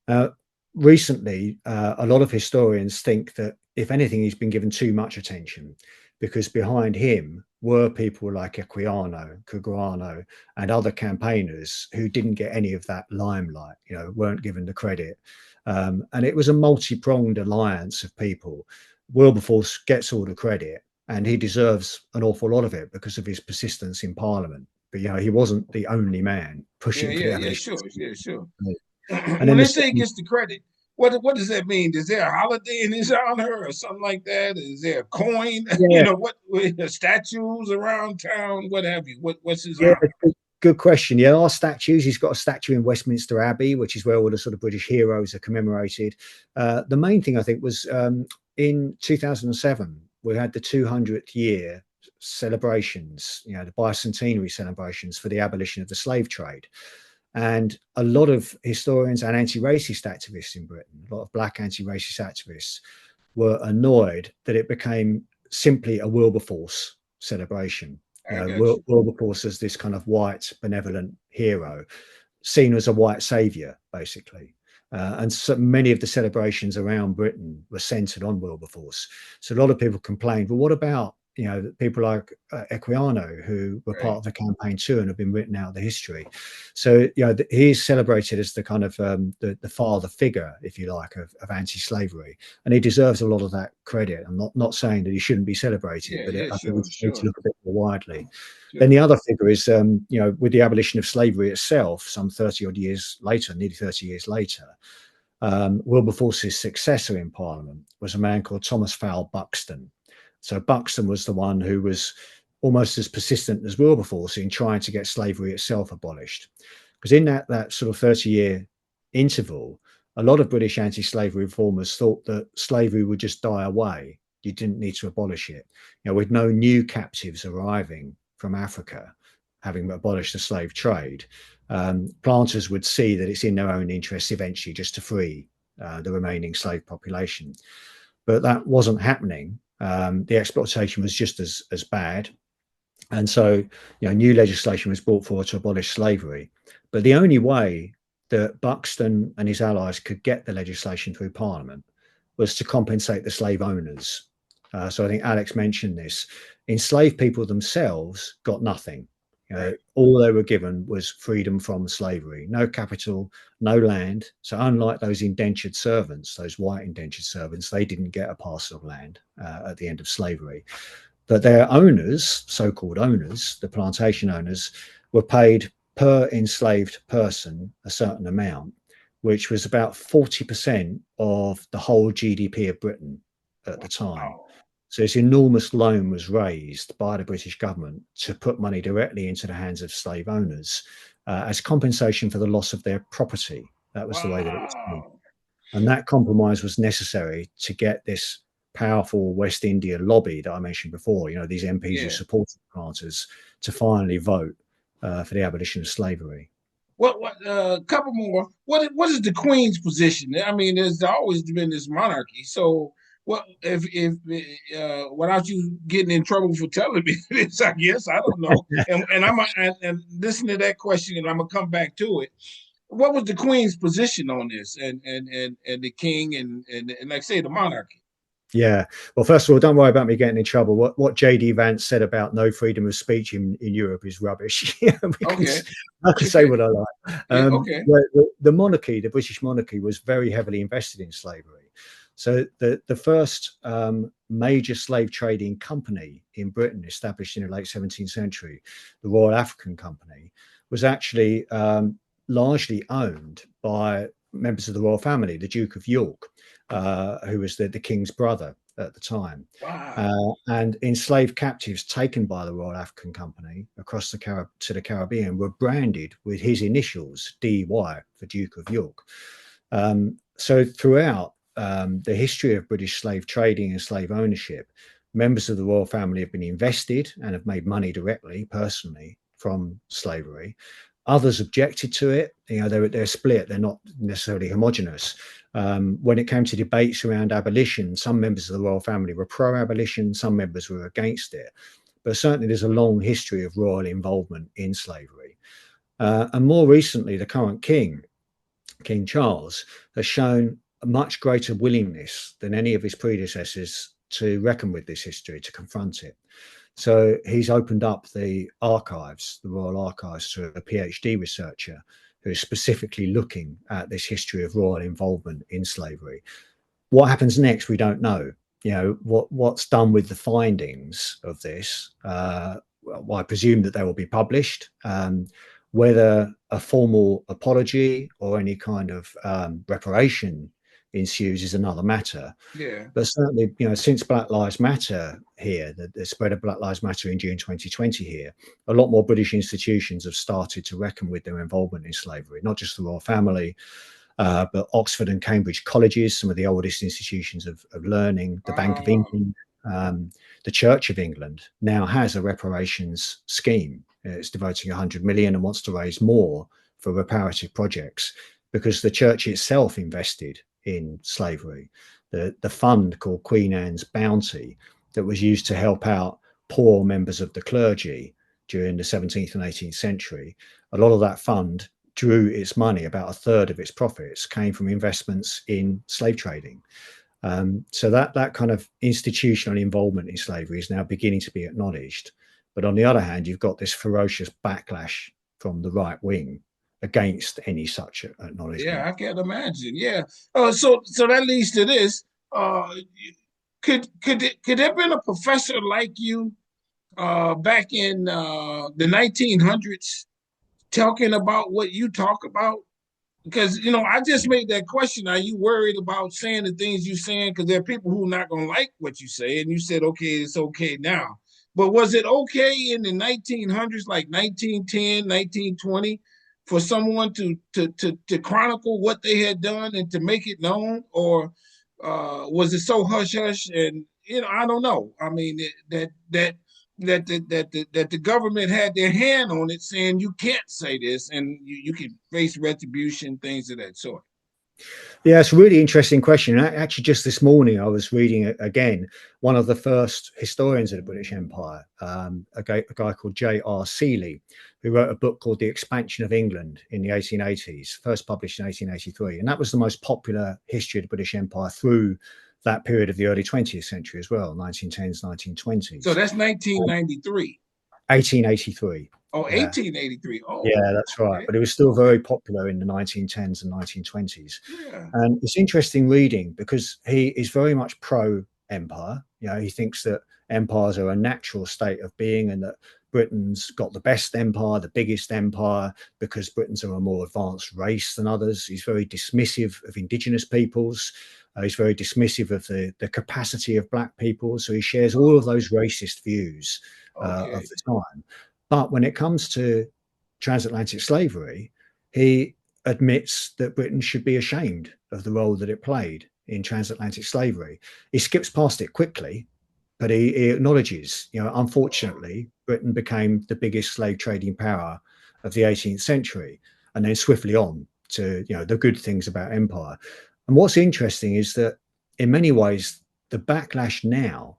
Uh, Recently, a lot of historians think that, if anything, he's been given too much attention because behind him were people like Equiano, Cugrano, and other campaigners who didn't get any of that limelight, weren't given the credit. And it was a multi-pronged alliance of people. Wilberforce gets all the credit, and he deserves an awful lot of it because of his persistence in Parliament. But he wasn't the only man Yeah, pushing for yeah, the yeah, abolition. sure, yeah, sure. And When then they the say he second, gets the credit, what does that mean? Is there a holiday in his honor or something like that? Is there a coin? yeah, Statues around town, what have you? What's his yeah, honor? good question. Yeah, our statues. He's got a statue in Westminster Abbey, which is where all the sort of British heroes are commemorated. The main thing I think was in 2007 we had the 200th year celebrations, the bicentenary celebrations for the abolition of the slave trade. And a lot of historians and anti-racist activists in Britain, a lot of black anti-racist activists, were annoyed that it became simply a Wilberforce celebration. I got you. Wilberforce as this kind of white benevolent hero, seen as a white savior, basically. And so many of the celebrations around Britain were centered on Wilberforce. So a lot of people complained, well, what about people like Equiano, who were part Right. of the campaign too and have been written out of the history. So he's celebrated as the kind of the father figure, if you like, of anti-slavery, and he deserves a lot of that credit. I'm not saying that he shouldn't be celebrated, Yeah, but yeah, I think we sure, need to sure, look a bit more widely. Then sure. the other figure is, with the abolition of slavery itself, some 30 odd years later, nearly 30 years later, Wilberforce's successor in Parliament was a man called Thomas Fowle Buxton. So Buxton was the one who was almost as persistent as Wilberforce in trying to get slavery itself abolished. Because in that sort of 30-year interval, a lot of British anti-slavery reformers thought that slavery would just die away. You didn't need to abolish it. With no new captives arriving from Africa, having abolished the slave trade, planters would see that it's in their own interests eventually just to free the remaining slave population. But that wasn't happening. The exploitation was just as bad. And so, new legislation was brought forward to abolish slavery. But the only way that Buxton and his allies could get the legislation through Parliament was to compensate the slave owners. So I think Alex mentioned this. Enslaved people themselves got nothing. Right. All they were given was freedom from slavery, no capital, no land. So unlike those indentured servants, those white indentured servants, they didn't get a parcel of land at the end of slavery. But their owners, so-called owners, the plantation owners, were paid per enslaved person a certain amount, which was about 40% of the whole GDP of Britain at the time. Wow. So this enormous loan was raised by the British government to put money directly into the hands of slave owners as compensation for the loss of their property. That was the way that it was done. Wow. And that compromise was necessary to get this powerful West India lobby that I mentioned before, these MPs who Yeah. supported the planters, to finally vote for the abolition of slavery. Couple more. What is the Queen's position? I mean, there's always been this monarchy. So what if without you getting in trouble for telling me this, I guess I don't know. And and listen to that question, and I'm gonna come back to it. What was the Queen's position on this, and the King, and like say the monarchy? Yeah. Well, first of all, don't worry about me getting in trouble. What JD Vance said about no freedom of speech in Europe is rubbish. Okay. I can say what I like. Yeah. Okay. The monarchy, the British monarchy, was very heavily invested in slavery. So the first major slave trading company in Britain, established in the late 17th century, the Royal African Company, was actually largely owned by members of the royal family, the Duke of York, who was the king's brother at the time, Wow. and enslaved captives taken by the Royal African Company across to the Caribbean were branded with his initials, DY, for Duke of York. So throughout the history of British slave trading and slave ownership, members of the royal family have been invested and have made money directly, personally, from slavery. Others objected to it. They're split. They're not necessarily homogenous. When it came to debates around abolition, some members of the royal family were pro-abolition, some members were against it. But certainly there's a long history of royal involvement in slavery. And more recently, the current king, King Charles, has shown a much greater willingness than any of his predecessors to reckon with this history, to confront it. So he's opened up the archives, the Royal Archives, to a PhD researcher who's specifically looking at this history of royal involvement in slavery. What happens next, we don't know. What's done with the findings of this. Well, I presume that they will be published. Whether a formal apology or any kind of reparation ensues is another matter. Yeah. But certainly, since Black Lives Matter here, the spread of Black Lives Matter in June 2020 here, a lot more British institutions have started to reckon with their involvement in slavery, not just the royal family, but Oxford and Cambridge colleges, some of the oldest institutions of learning, the Bank of Wow. England, the Church of England now has a reparations scheme. It's devoting 100 million and wants to raise more for reparative projects because the church itself invested in slavery. The fund called Queen Anne's Bounty that was used to help out poor members of the clergy during the 17th and 18th century, a lot of that fund drew its money, about a third of its profits came from investments in slave trading. So that kind of institutional involvement in slavery is now beginning to be acknowledged. But on the other hand, you've got this ferocious backlash from the right wing against any such Yeah, acknowledgement. I can't imagine. Yeah. So that leads to this. Uh, could there have been a professor like you back in the 1900s talking about what you talk about? Because I just made that question. Are you worried about saying the things you're saying? Because there are people who are not going to like what you say, and you said, okay, it's okay now. But was it okay in the 1900s, like 1910, 1920, for someone to chronicle what they had done and to make it known, or was it so hush hush? And I don't know. I mean, that the government had their hand on it, saying you can't say this, and you can face retribution, things of that sort. Yeah, it's a really interesting question. Actually, just this morning, I was reading again one of the first historians of the British Empire, a guy called J.R. Seeley, who wrote a book called The Expansion of England in the 1880s, first published in 1883. And that was the most popular history of the British Empire through that period of the early 20th century as well, 1910s, So 1920s. that's 1993. 1883. Oh, Yeah. 1883. Oh, Yeah, that's right. okay. But it was still Okay. very popular in the 1910s and 1920s. Yeah. And it's interesting reading because he is very much pro empire. You know, he thinks that empires are a natural state of being and that Britain's got the best empire, the biggest empire, because Britons are a more advanced race than others. He's very dismissive of indigenous peoples. He's very dismissive of the capacity of black people. So he shares all of those racist views of Okay. the time. But when it comes to transatlantic slavery, he admits that Britain should be ashamed of the role that it played in transatlantic slavery. He skips past it quickly, but he acknowledges, you know, unfortunately, Britain became the biggest slave trading power of the 18th century, and then swiftly on to, you know, the good things about empire. And what's interesting is that in many ways, the backlash now,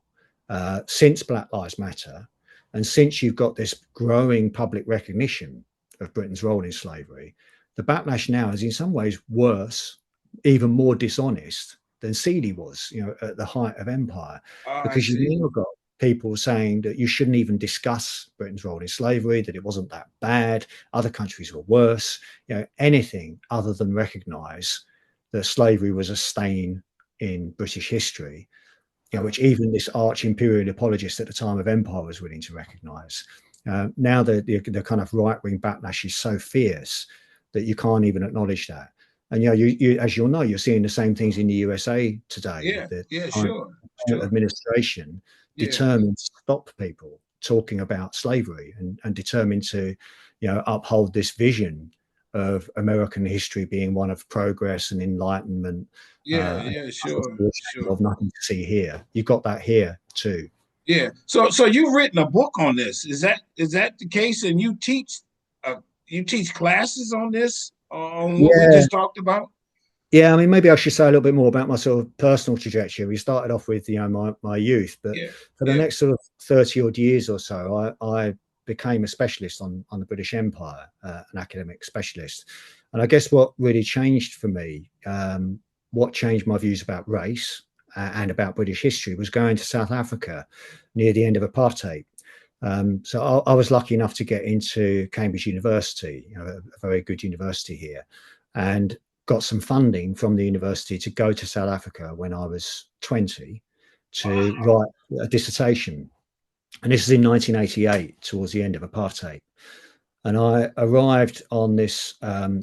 since Black Lives Matter, and since you've got this growing public recognition of Britain's role in slavery, the backlash now is in some ways worse, even more dishonest than Seeley was, you know, at the height of empire, I because you've see. now got people saying that you shouldn't even discuss Britain's role in slavery, that it wasn't that bad, other countries were worse, you know, anything other than recognize that slavery was a stain in British history, you know, Uh, which even this arch imperial apologist at the time of empire was willing to recognize. Now the kind of right wing backlash is so fierce that you can't even acknowledge that. And you know, you as you'll know, you're seeing the same things in the USA today with yeah. the Yeah. current Sure. Sure. administration Yeah. determined to stop people talking about slavery and determined to, you know, uphold this vision of American history being one of progress and enlightenment, Yeah. and Yeah. nothing to Sure. be ashamed Sure. of, nothing to see here. You've got that here too. Yeah. So you've written a book on this. Is that the case? And uh, you teach classes on this on what we Yeah, just talked about? yeah. I mean, maybe I should say a little bit more about my sort of personal trajectory. We started off with, you know, my youth, but Yeah. for the Yeah. next sort of 30 odd years or so, I became a specialist on the British Empire, an academic specialist. And I guess what really changed for me, what changed my views about race and about British history, was going to South Africa near the end of apartheid. So I was lucky enough to get into Cambridge University, you know, a very good university here, and got some funding from the university to go to South Africa when I was 20 to Wow. write a dissertation. And this is in 1988, towards the end of apartheid. And I arrived on this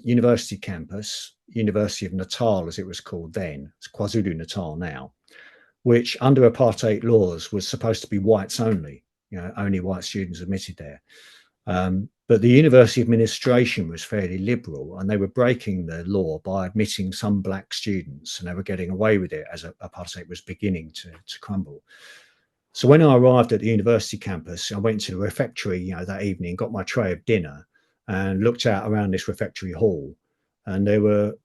university campus, University of Natal, as it was called then. It's KwaZulu Natal now, which under apartheid laws was supposed to be whites only. You know, only white students admitted there. But the university administration was fairly liberal, and they were breaking the law by admitting some black students, and they were getting away with it as apartheid was beginning to crumble. So when I arrived at the university campus, I went to the refectory, you know, that evening, got my tray of dinner, and looked out around this refectory hall, and there were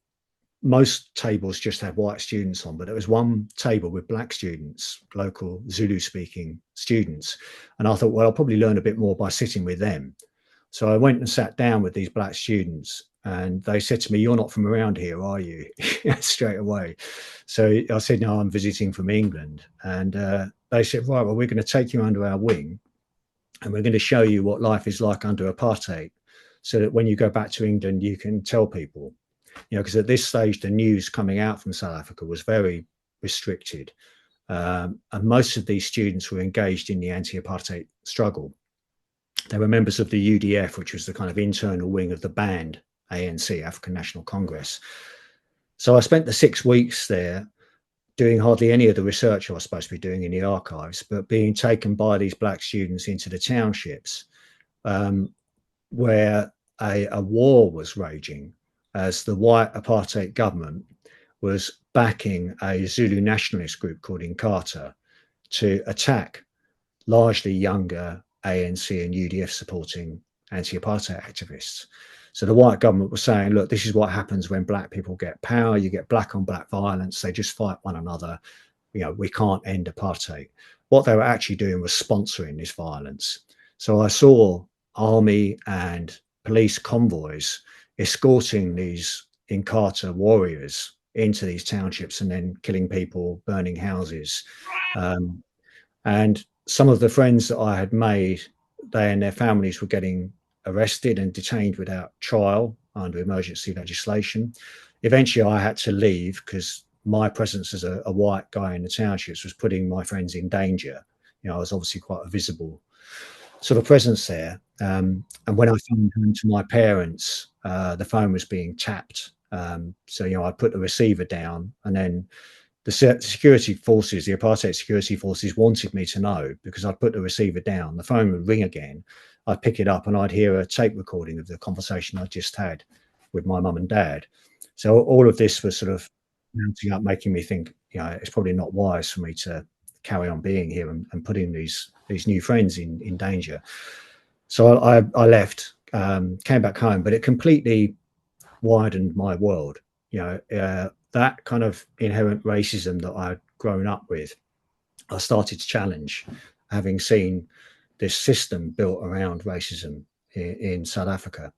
most tables just had white students on, but there was one table with black students, local Zulu speaking students. And I thought, well, I'll probably learn a bit more by sitting with them. So I went and sat down with these black students, and they said to me, "You're not from around here, are you?" Straight away. So I said, "No, I'm visiting from England." And they said, "Right, well, we're going to take you under our wing, and we're going to show you what life is like under apartheid, so that when you go back to England, you can tell people." You know, because at this stage, the news coming out from South Africa was very restricted. And most of these students were engaged in the anti apartheid struggle. They were members of the UDF, which was the kind of internal wing of the banned ANC, African National Congress. So I spent the 6 weeks there doing hardly any of the research I was supposed to be doing in the archives, but being taken by these black students into the townships, um, where a war was raging as the white apartheid government was backing a Zulu nationalist group called Inkatha to attack largely younger ANC and UDF supporting anti-apartheid activists. So the white government was saying, look, this is what happens when black people get power. You get black on black violence. They just fight one another. You know, we can't end apartheid. What they were actually doing was sponsoring this violence. So I saw army and police convoys escorting these Inkatha warriors into these townships and then killing people, burning houses. Um, and some of the friends that I had made they and their families were getting arrested and detained without trial under emergency legislation. Eventually, I had to leave because my presence as a white guy in the townships was putting my friends in danger. I was obviously quite a visible sort of presence there. And when I phoned home to my parents, the phone was being tapped. So, I put the receiver down, and then the security forces, the apartheid security forces, wanted me to know, because I'd put the receiver down. The phone would ring again. I'd pick it up and I'd hear a tape recording of the conversation I just had with my mum and dad. So all of this was sort of mounting up, making me think, it's probably not wise for me to carry on being here and putting these new friends in danger. So I left, came back home, but it completely widened my world. That kind of inherent racism that I'd grown up with, I started to challenge, having seen this system built around racism in South Africa.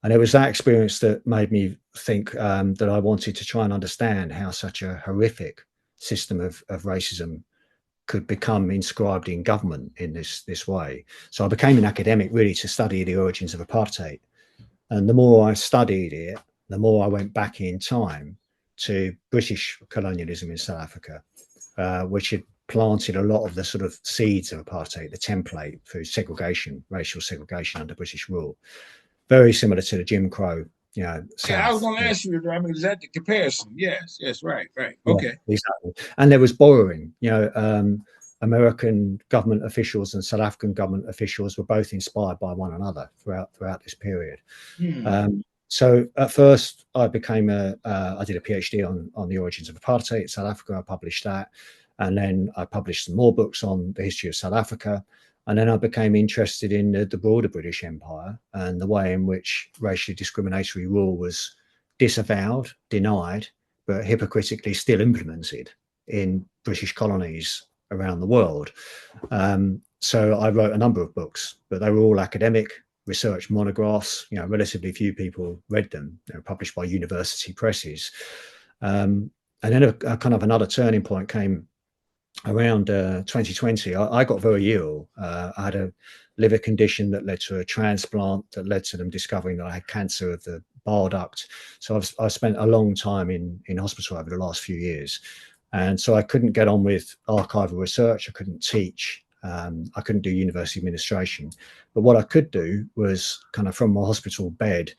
And it was that experience that made me think that I wanted to try and understand how such a horrific system of racism could become inscribed in government in this way. So I became an academic really to study the origins of apartheid. And the more I studied it, the more I went back in time to British colonialism in South Africa, which had planted a lot of the sort of seeds of apartheid, the template for segregation, racial segregation under British rule. Very similar to the Jim Crow, Yeah, I was South. going to ask you. I mean, is that the comparison? Yes, yes, right. Yeah, Okay. exactly. And there was borrowing. American government officials and South African government officials were both inspired by one another throughout this period. So at first, I did a PhD on the origins of apartheid in South Africa. I published that, and then I published some more books on the history of South Africa. And then I became interested in the broader British Empire and the way in which racially discriminatory rule was disavowed, denied, but hypocritically still implemented in British colonies around the world. So I wrote a number of books, but they were all academic research monographs. Relatively few people read them. They were published by university presses. And then a kind of another turning point came around 2020. I got very ill. I had a liver condition that led to a transplant, that led to them discovering that I had cancer of the bile duct. So I've spent a long time in hospital over the last few years. And so I couldn't get on with archival research. I couldn't teach. I couldn't do university administration. But what I could do was kind of from my hospital bed,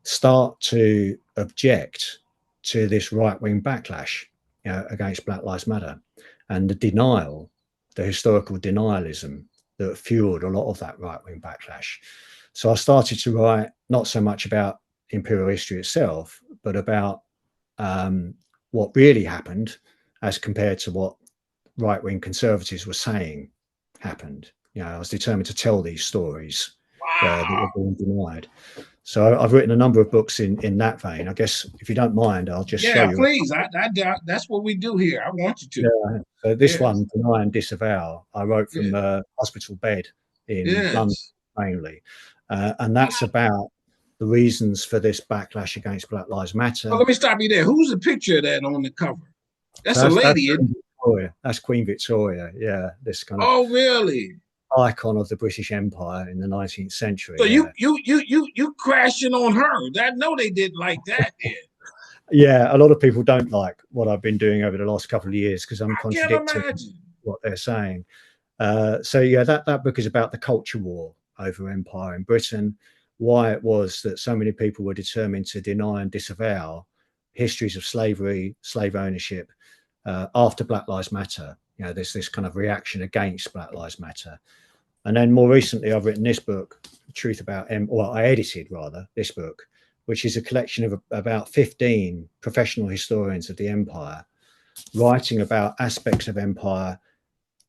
start to object to this right-wing backlash against Black Lives Matter and the denial, the historical denialism that fueled a lot of that right-wing backlash. So I started to write not so much about imperial history itself, but about what really happened as compared to what right-wing conservatives were saying happened. I was determined to tell these stories that were being denied. So I've written a number of books in that vein. I guess if you don't mind, I'll just show Yeah, you. please. That's what we do here. I want you to. Yeah. So this Yes. one, Deny and Disavow, I wrote from Yes. a hospital bed in London Yes. mainly. And that's about the reasons for this backlash against Black Lives Matter. Well, let me stop you there. Who's the picture of that on the cover? That's So a lady. Queen Victoria. That's Queen Victoria. Yeah, this kind of Oh, really? icon of the British Empire in the 19th century. So Yeah. you crashing on her? I know they didn't like that. Then. Yeah, a lot of people don't like what I've been doing over the last couple of years because I'm contradicting what they're saying. So yeah, that book is about the culture war over empire in Britain, why it was that so many people were determined to deny and disavow histories of slavery, slave ownership after Black Lives Matter. There's this kind of reaction against Black Lives Matter. And then more recently, I've written this book, Truth About I edited rather this book, which is a collection of about 15 professional historians of the empire, writing about aspects of empire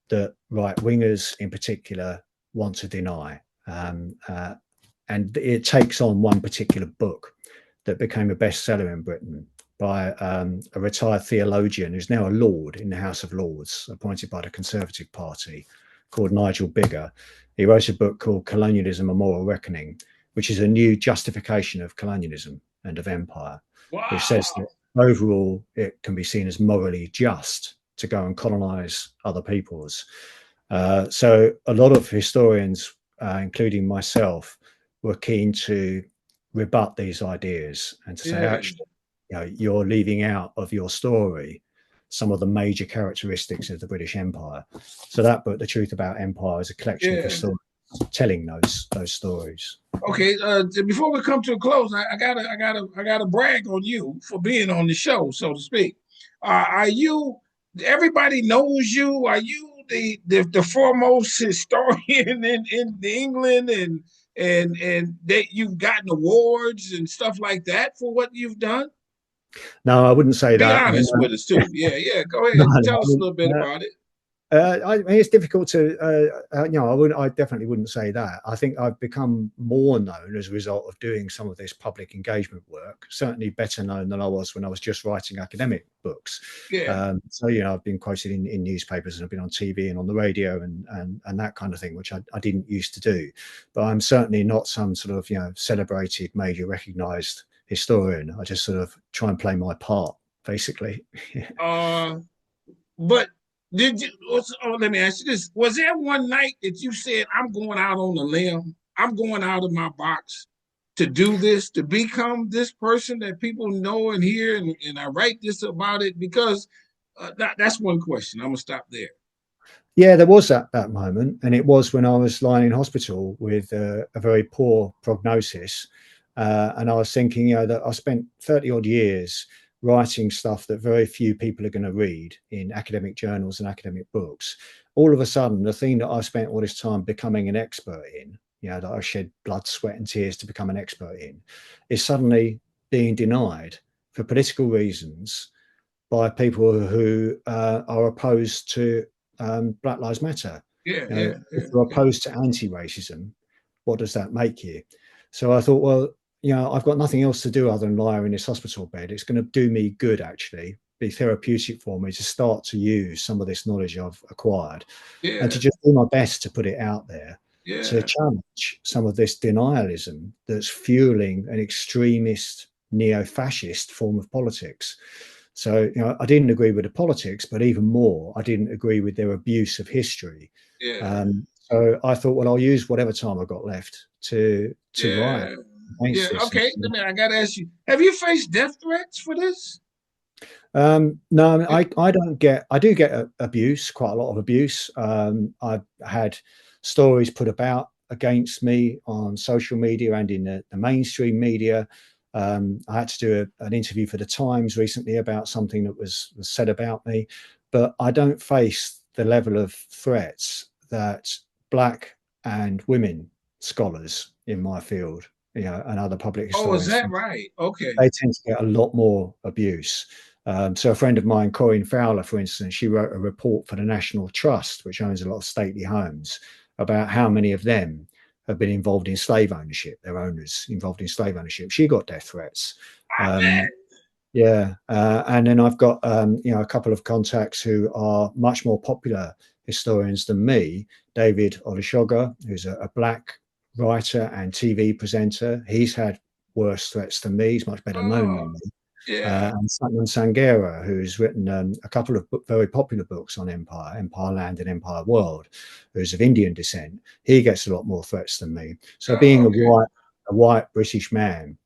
that right-wingers in particular want to deny. And it takes on one particular book that became a bestseller in Britain by a retired theologian who's now a Lord in the House of Lords, appointed by the Conservative Party, called Nigel Biggar. He wrote a book called Colonialism: A Moral Reckoning, which is a new justification of colonialism and of empire, which says that overall it can be seen as morally just to go and colonize other peoples. So a lot of historians including myself, were keen to rebut these ideas and to say, Yeah, actually, you're leaving out of your story some of the major characteristics of the British Empire. So that book, The Truth About Empire, is a collection of yeah. historians telling those stories. Okay, before we come to a close, I gotta brag on you for being on the show, so to speak. Are you? Everybody knows you. Are you the foremost historian in England, and that you've gotten awards and stuff like that for what you've done? No, I wouldn't say Be that. I mean, honest with us too. Yeah, yeah. Go no, ahead, tell no, I us a mean, little bit about it. I mean, it's difficult to, I wouldn't, I definitely wouldn't say that. I think I've become more known as a result of doing some of this public engagement work, certainly better known than I was when I was just writing academic books. Yeah, So, I've been quoted in newspapers and I've been on TV and on the radio and that kind of thing, which I didn't used to do. But I'm certainly not some sort of, celebrated, major recognized historian. I just sort of try and play my part, basically. uh, but did you? Oh, let me ask you this: was there one night that you said, "I'm going out on a limb. I'm going out of my box to do this, to become this person that people know and hear, and I write this about it"? Because that's one question. I'm gonna stop there. Yeah, there was that moment, and it was when I was lying in hospital with a very poor prognosis, and I was thinking, that I spent 30 odd years writing stuff that very few people are going to read in academic journals and academic books. All of a sudden, the thing that I spent all this time becoming an expert in, that I shed blood, sweat, and tears to become an expert in, is suddenly being denied for political reasons by people who are opposed to Black Lives Matter. Yeah, If yeah, yeah, you're yeah, opposed to anti-racism, what does that make you? So I thought, well, I've got nothing else to do other than lie in this hospital bed. It's going to do me good, actually, be therapeutic for me to start to use some of this knowledge I've acquired and to yeah, just do my best to put it out there to yeah, challenge some of this denialism that's fueling an extremist neo-fascist form of politics. So, I didn't agree with the politics, but even more, I didn't agree with their abuse of history. yeah, So I thought, well, I'll use whatever time I've got left to write yeah, yeah. against this. Okay, I gotta ask you: have you faced death threats for this? No, I do get abuse, quite a lot of abuse. I've had stories put about against me on social media and in the mainstream media. I had to do an interview for the Times recently about something that was said about me, but I don't face the level of threats that Black and women scholars in my field, and other public Oh, is historians, that right? Okay. they tend to get a lot more abuse. So a friend of mine, Corinne Fowler, for instance, she wrote a report for the National Trust, which owns a lot of stately homes, about how many of them have been involved in slave ownership, their owners involved in slave ownership. She got death threats. I bet. Yeah, and then I've got a couple of contacts who are much more popular historians than me. David Olusoga, who's a Black writer and TV presenter, he's had worse threats than me. He's much better known Oh, than me. yeah. And Satnam Sangera, who's written a couple of very popular books on Empire, Empire Land and Empire World, who's of Indian descent. He gets a lot more threats than me. So being Oh, okay. a white British man,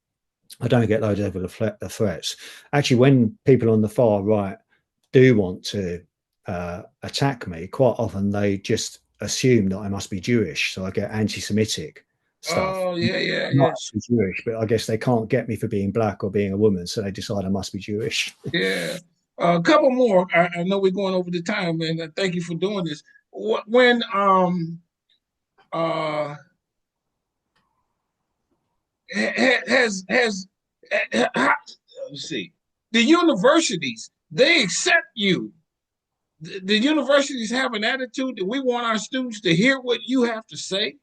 I don't get those level of threats. Actually, when people on the far right do want to attack me, quite often they just assume that I must be Jewish. So I get anti-Semitic stuff. Oh, yeah, yeah, I'm not yes. actually Jewish, but I guess they can't get me for being Black or being a woman, so they decide I must be Jewish. Yeah. A couple more. I know we're going over the time, and thank you for doing this. When uh has let's see, the universities, they accept you. The universities have an attitude that we want our students to hear what you have to say.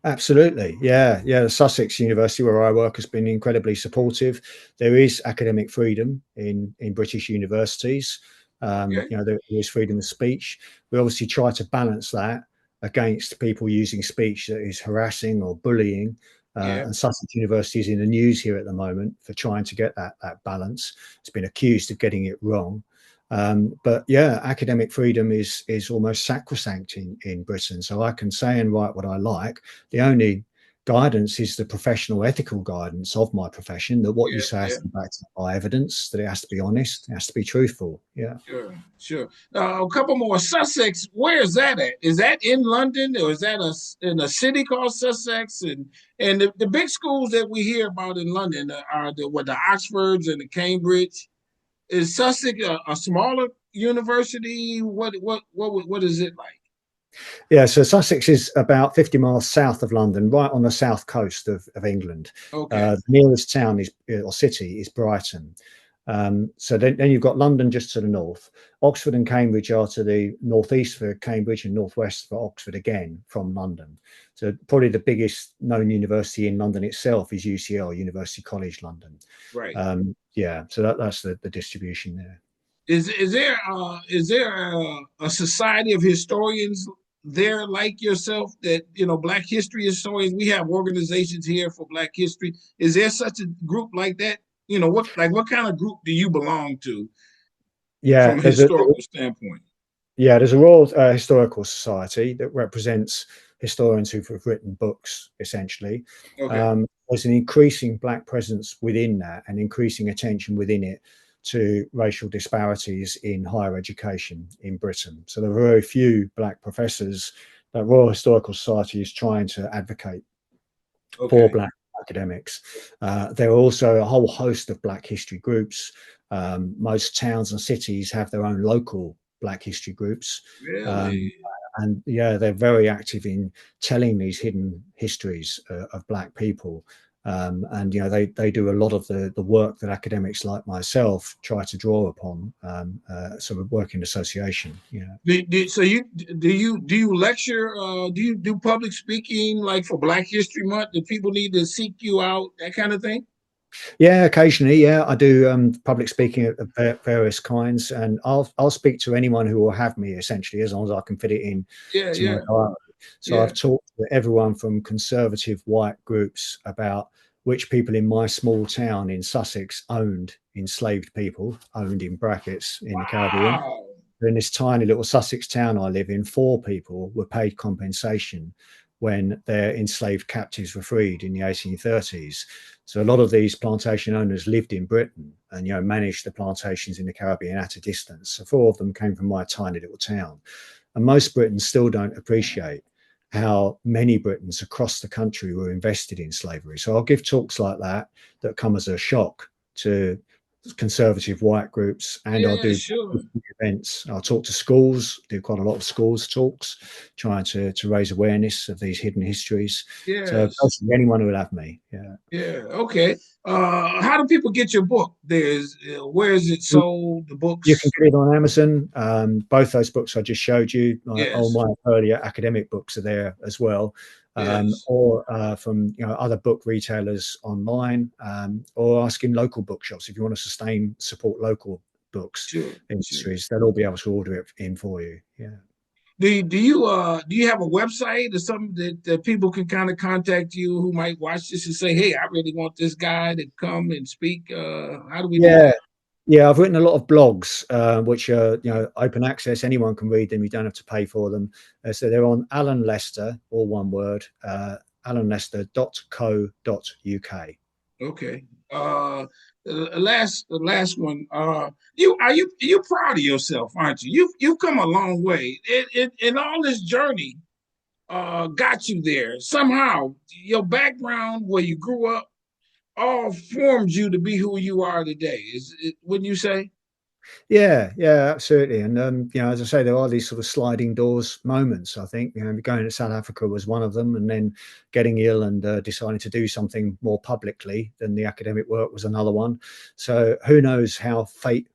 Absolutely. Yeah. Yeah. The Sussex University, where I work, has been incredibly supportive. There is academic freedom in British universities. Okay. There is freedom of speech. We obviously try to balance that against people using speech that is harassing or bullying. Yeah. And Sussex University is in the news here at the moment for trying to get that balance. It's been accused of getting it wrong. But yeah, academic freedom is almost sacrosanct in Britain. So I can say and write what I like. The only guidance is the professional ethical guidance of my profession, that what you Yeah, say has yeah. to be backed up by evidence, that it has to be honest, it has to be truthful. Yeah. Sure, sure. A couple more. Sussex, where is that at? Is that in London, or is that in a city called Sussex? And the big schools that we hear about in London are the Oxfords and the Cambridge. Is Sussex a smaller university? What is it like? Yeah, so Sussex is about 50 miles south of London, right on the south coast of England. Okay, The nearest town is or city is Brighton. So then you've got London just to the north. Oxford and Cambridge are to the northeast for Cambridge and northwest for Oxford again from London. So probably the biggest known university in London itself is UCL, University College London. right. Yeah, so that's the distribution there. Is there a society of historians there like yourself, that Black history historians? We have organizations here for Black history. Is there such a group like that? What kind of group do you belong to Yeah, from a historical standpoint? there's a Royal Historical Society that represents historians who've written books, essentially. Okay, There's an increasing Black presence within that and increasing attention within it to racial disparities in higher education in Britain. So there are very few Black professors that Royal Historical Society is trying to advocate for okay, Black academics. There are also a whole host of Black history groups. Most towns and cities have their own local Black history groups. Um, really? and yeah, they're very active in telling these hidden histories of Black people. And they do a lot of the work that academics like myself try to draw upon, sort of work in association. Yeah. So do you lecture? Do you do public speaking, like for Black History Month? Do people need to seek you out, that kind of thing? Yeah, occasionally. Yeah, I do public speaking of various kinds, and I'll speak to anyone who will have me, essentially, as long as I can fit it in Yeah, to my yeah, diary. So yeah. I've talked to everyone from conservative white groups about which people in my small town in Sussex owned enslaved people, owned in brackets, in the Caribbean. Wow. In this tiny little Sussex town I live in, 4 people were paid compensation when their enslaved captives were freed in the 1830s. So a lot of these plantation owners lived in Britain and managed the plantations in the Caribbean at a distance. So 4 of them came from my tiny little town. And most Britons still don't appreciate how many Britons across the country were invested in slavery. So I'll give talks like that come as a shock to conservative white groups, and I'll Yeah, do sure. events. I'll talk to schools, do quite a lot of schools talks, trying to raise awareness of these hidden histories. So Yes. basically anyone who will have me. Yeah. Yeah. Okay. How do people get your book? Where is it sold? The You can books? get it on Amazon. Both those books I just showed you, all Yes. my earlier academic books are there as well, Yes. or from other book retailers online, or asking local bookshops if you want to support local books Sure. Sure. industries. They'll all be able to order it in for you. Yeah. Do you have a website or something that people can kind of contact you who might watch this and say, "Hey, I really want this guy to come and speak." How do we do Yeah, that? yeah, I've written a lot of blogs, which are open access. Anyone can read them. You don't have to pay for them. So they're on Alan Lester, all one word, alanlester.co.uk. Okay. The last one. You proud of yourself, aren't you? You've come a long way. In all this journey, got you there somehow. Your background, where you grew up, all formed you to be who you are today. Wouldn't you say? Yeah, yeah, absolutely. And as I say, there are these sort of sliding doors moments. I think going to South Africa was one of them, and then getting ill and deciding to do something more publicly than the academic work was another one. So who knows how fate,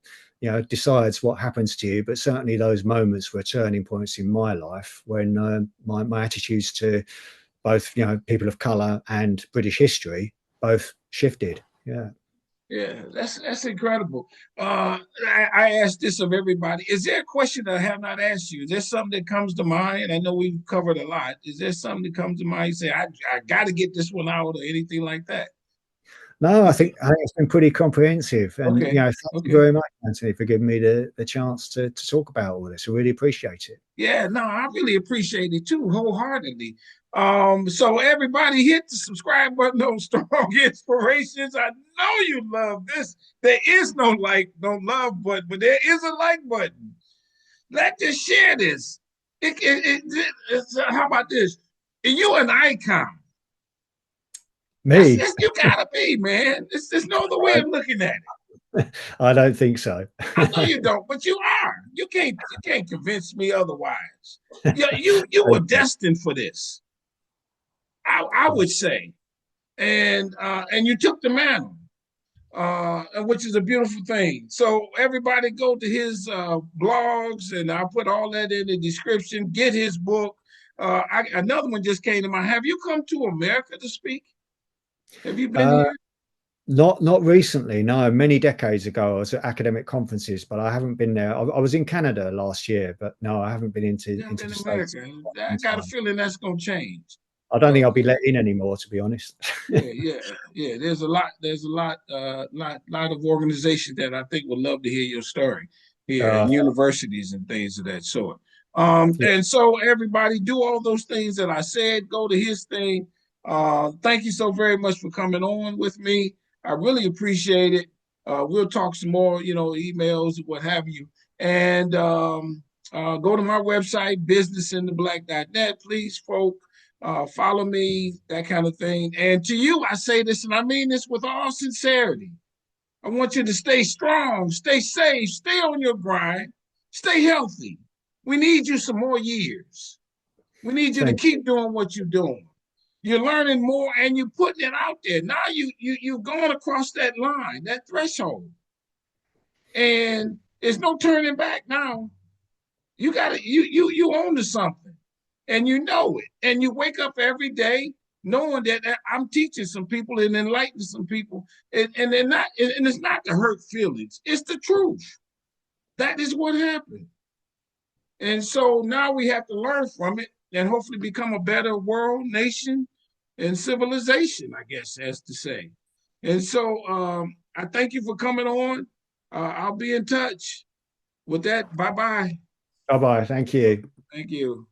decides what happens to you? But certainly those moments were turning points in my life when my attitudes to both people of color and British history both shifted. Yeah. Yeah, that's incredible. I ask this of everybody. Is there a question that I have not asked you? Is there something that comes to mind? I know we've covered a lot. Is there something that comes to mind? You say, I got to get this one out, or anything like that? No, I think it's been pretty comprehensive, and Okay. thank you Okay. very much, Anthony, for giving me the chance to talk about all this. I really appreciate it. Yeah, no, I really appreciate it too, wholeheartedly. So everybody hit the subscribe button on Strong Inspirations. I know you love this. There is no like, no love button, but there is a like button. Let's just share this. How about this? You an icon. Me? You gotta be, man. There's no other way of looking at it. I don't think so. I know you don't, but you are. You can't convince me otherwise. You were destined for this. I would say, and you took the mantle, which is a beautiful thing. So everybody go to his blogs, and I'll put all that in the description. Get his book. Another one just came to mind. Have you come to America to speak? Have you been Uh, here? not recently, no. Many decades ago, I was at academic conferences, but I haven't been there. I was in Canada last year, but no, I haven't been You haven't into been the to States America. in I a got a time. feeling that's gonna change. I don't think I'll be Uh, let in anymore, to be honest. yeah. There's a lot of organizations that I think would love to hear your story here, Uh, and universities and things of that sort. yeah, And so everybody do all those things that I said. Go to his thing. Thank you so very much for coming on with me. I really appreciate it. We'll talk some more, emails, what have you. And go to my website, businessintheblack.net, please, folks. Follow me, that kind of thing. And to you, I say this, and I mean this with all sincerity. I want you to stay strong, stay safe, stay on your grind, stay healthy. We need you some more years. We need you to thank keep doing what you're doing. You're learning more and you're putting it out there. Now you've gone across that line, that threshold. And there's no turning back now. You own to something, and you know it, and you wake up every day knowing that I'm teaching some people and enlightening some people, and they're not, and it's not to hurt feelings, it's the truth. That is what happened. And so now we have to learn from it and hopefully become a better world, nation, and civilization, I guess, as to say. And so I thank you for coming on. I'll be in touch with that. Bye bye. Bye bye. Thank you. Thank you.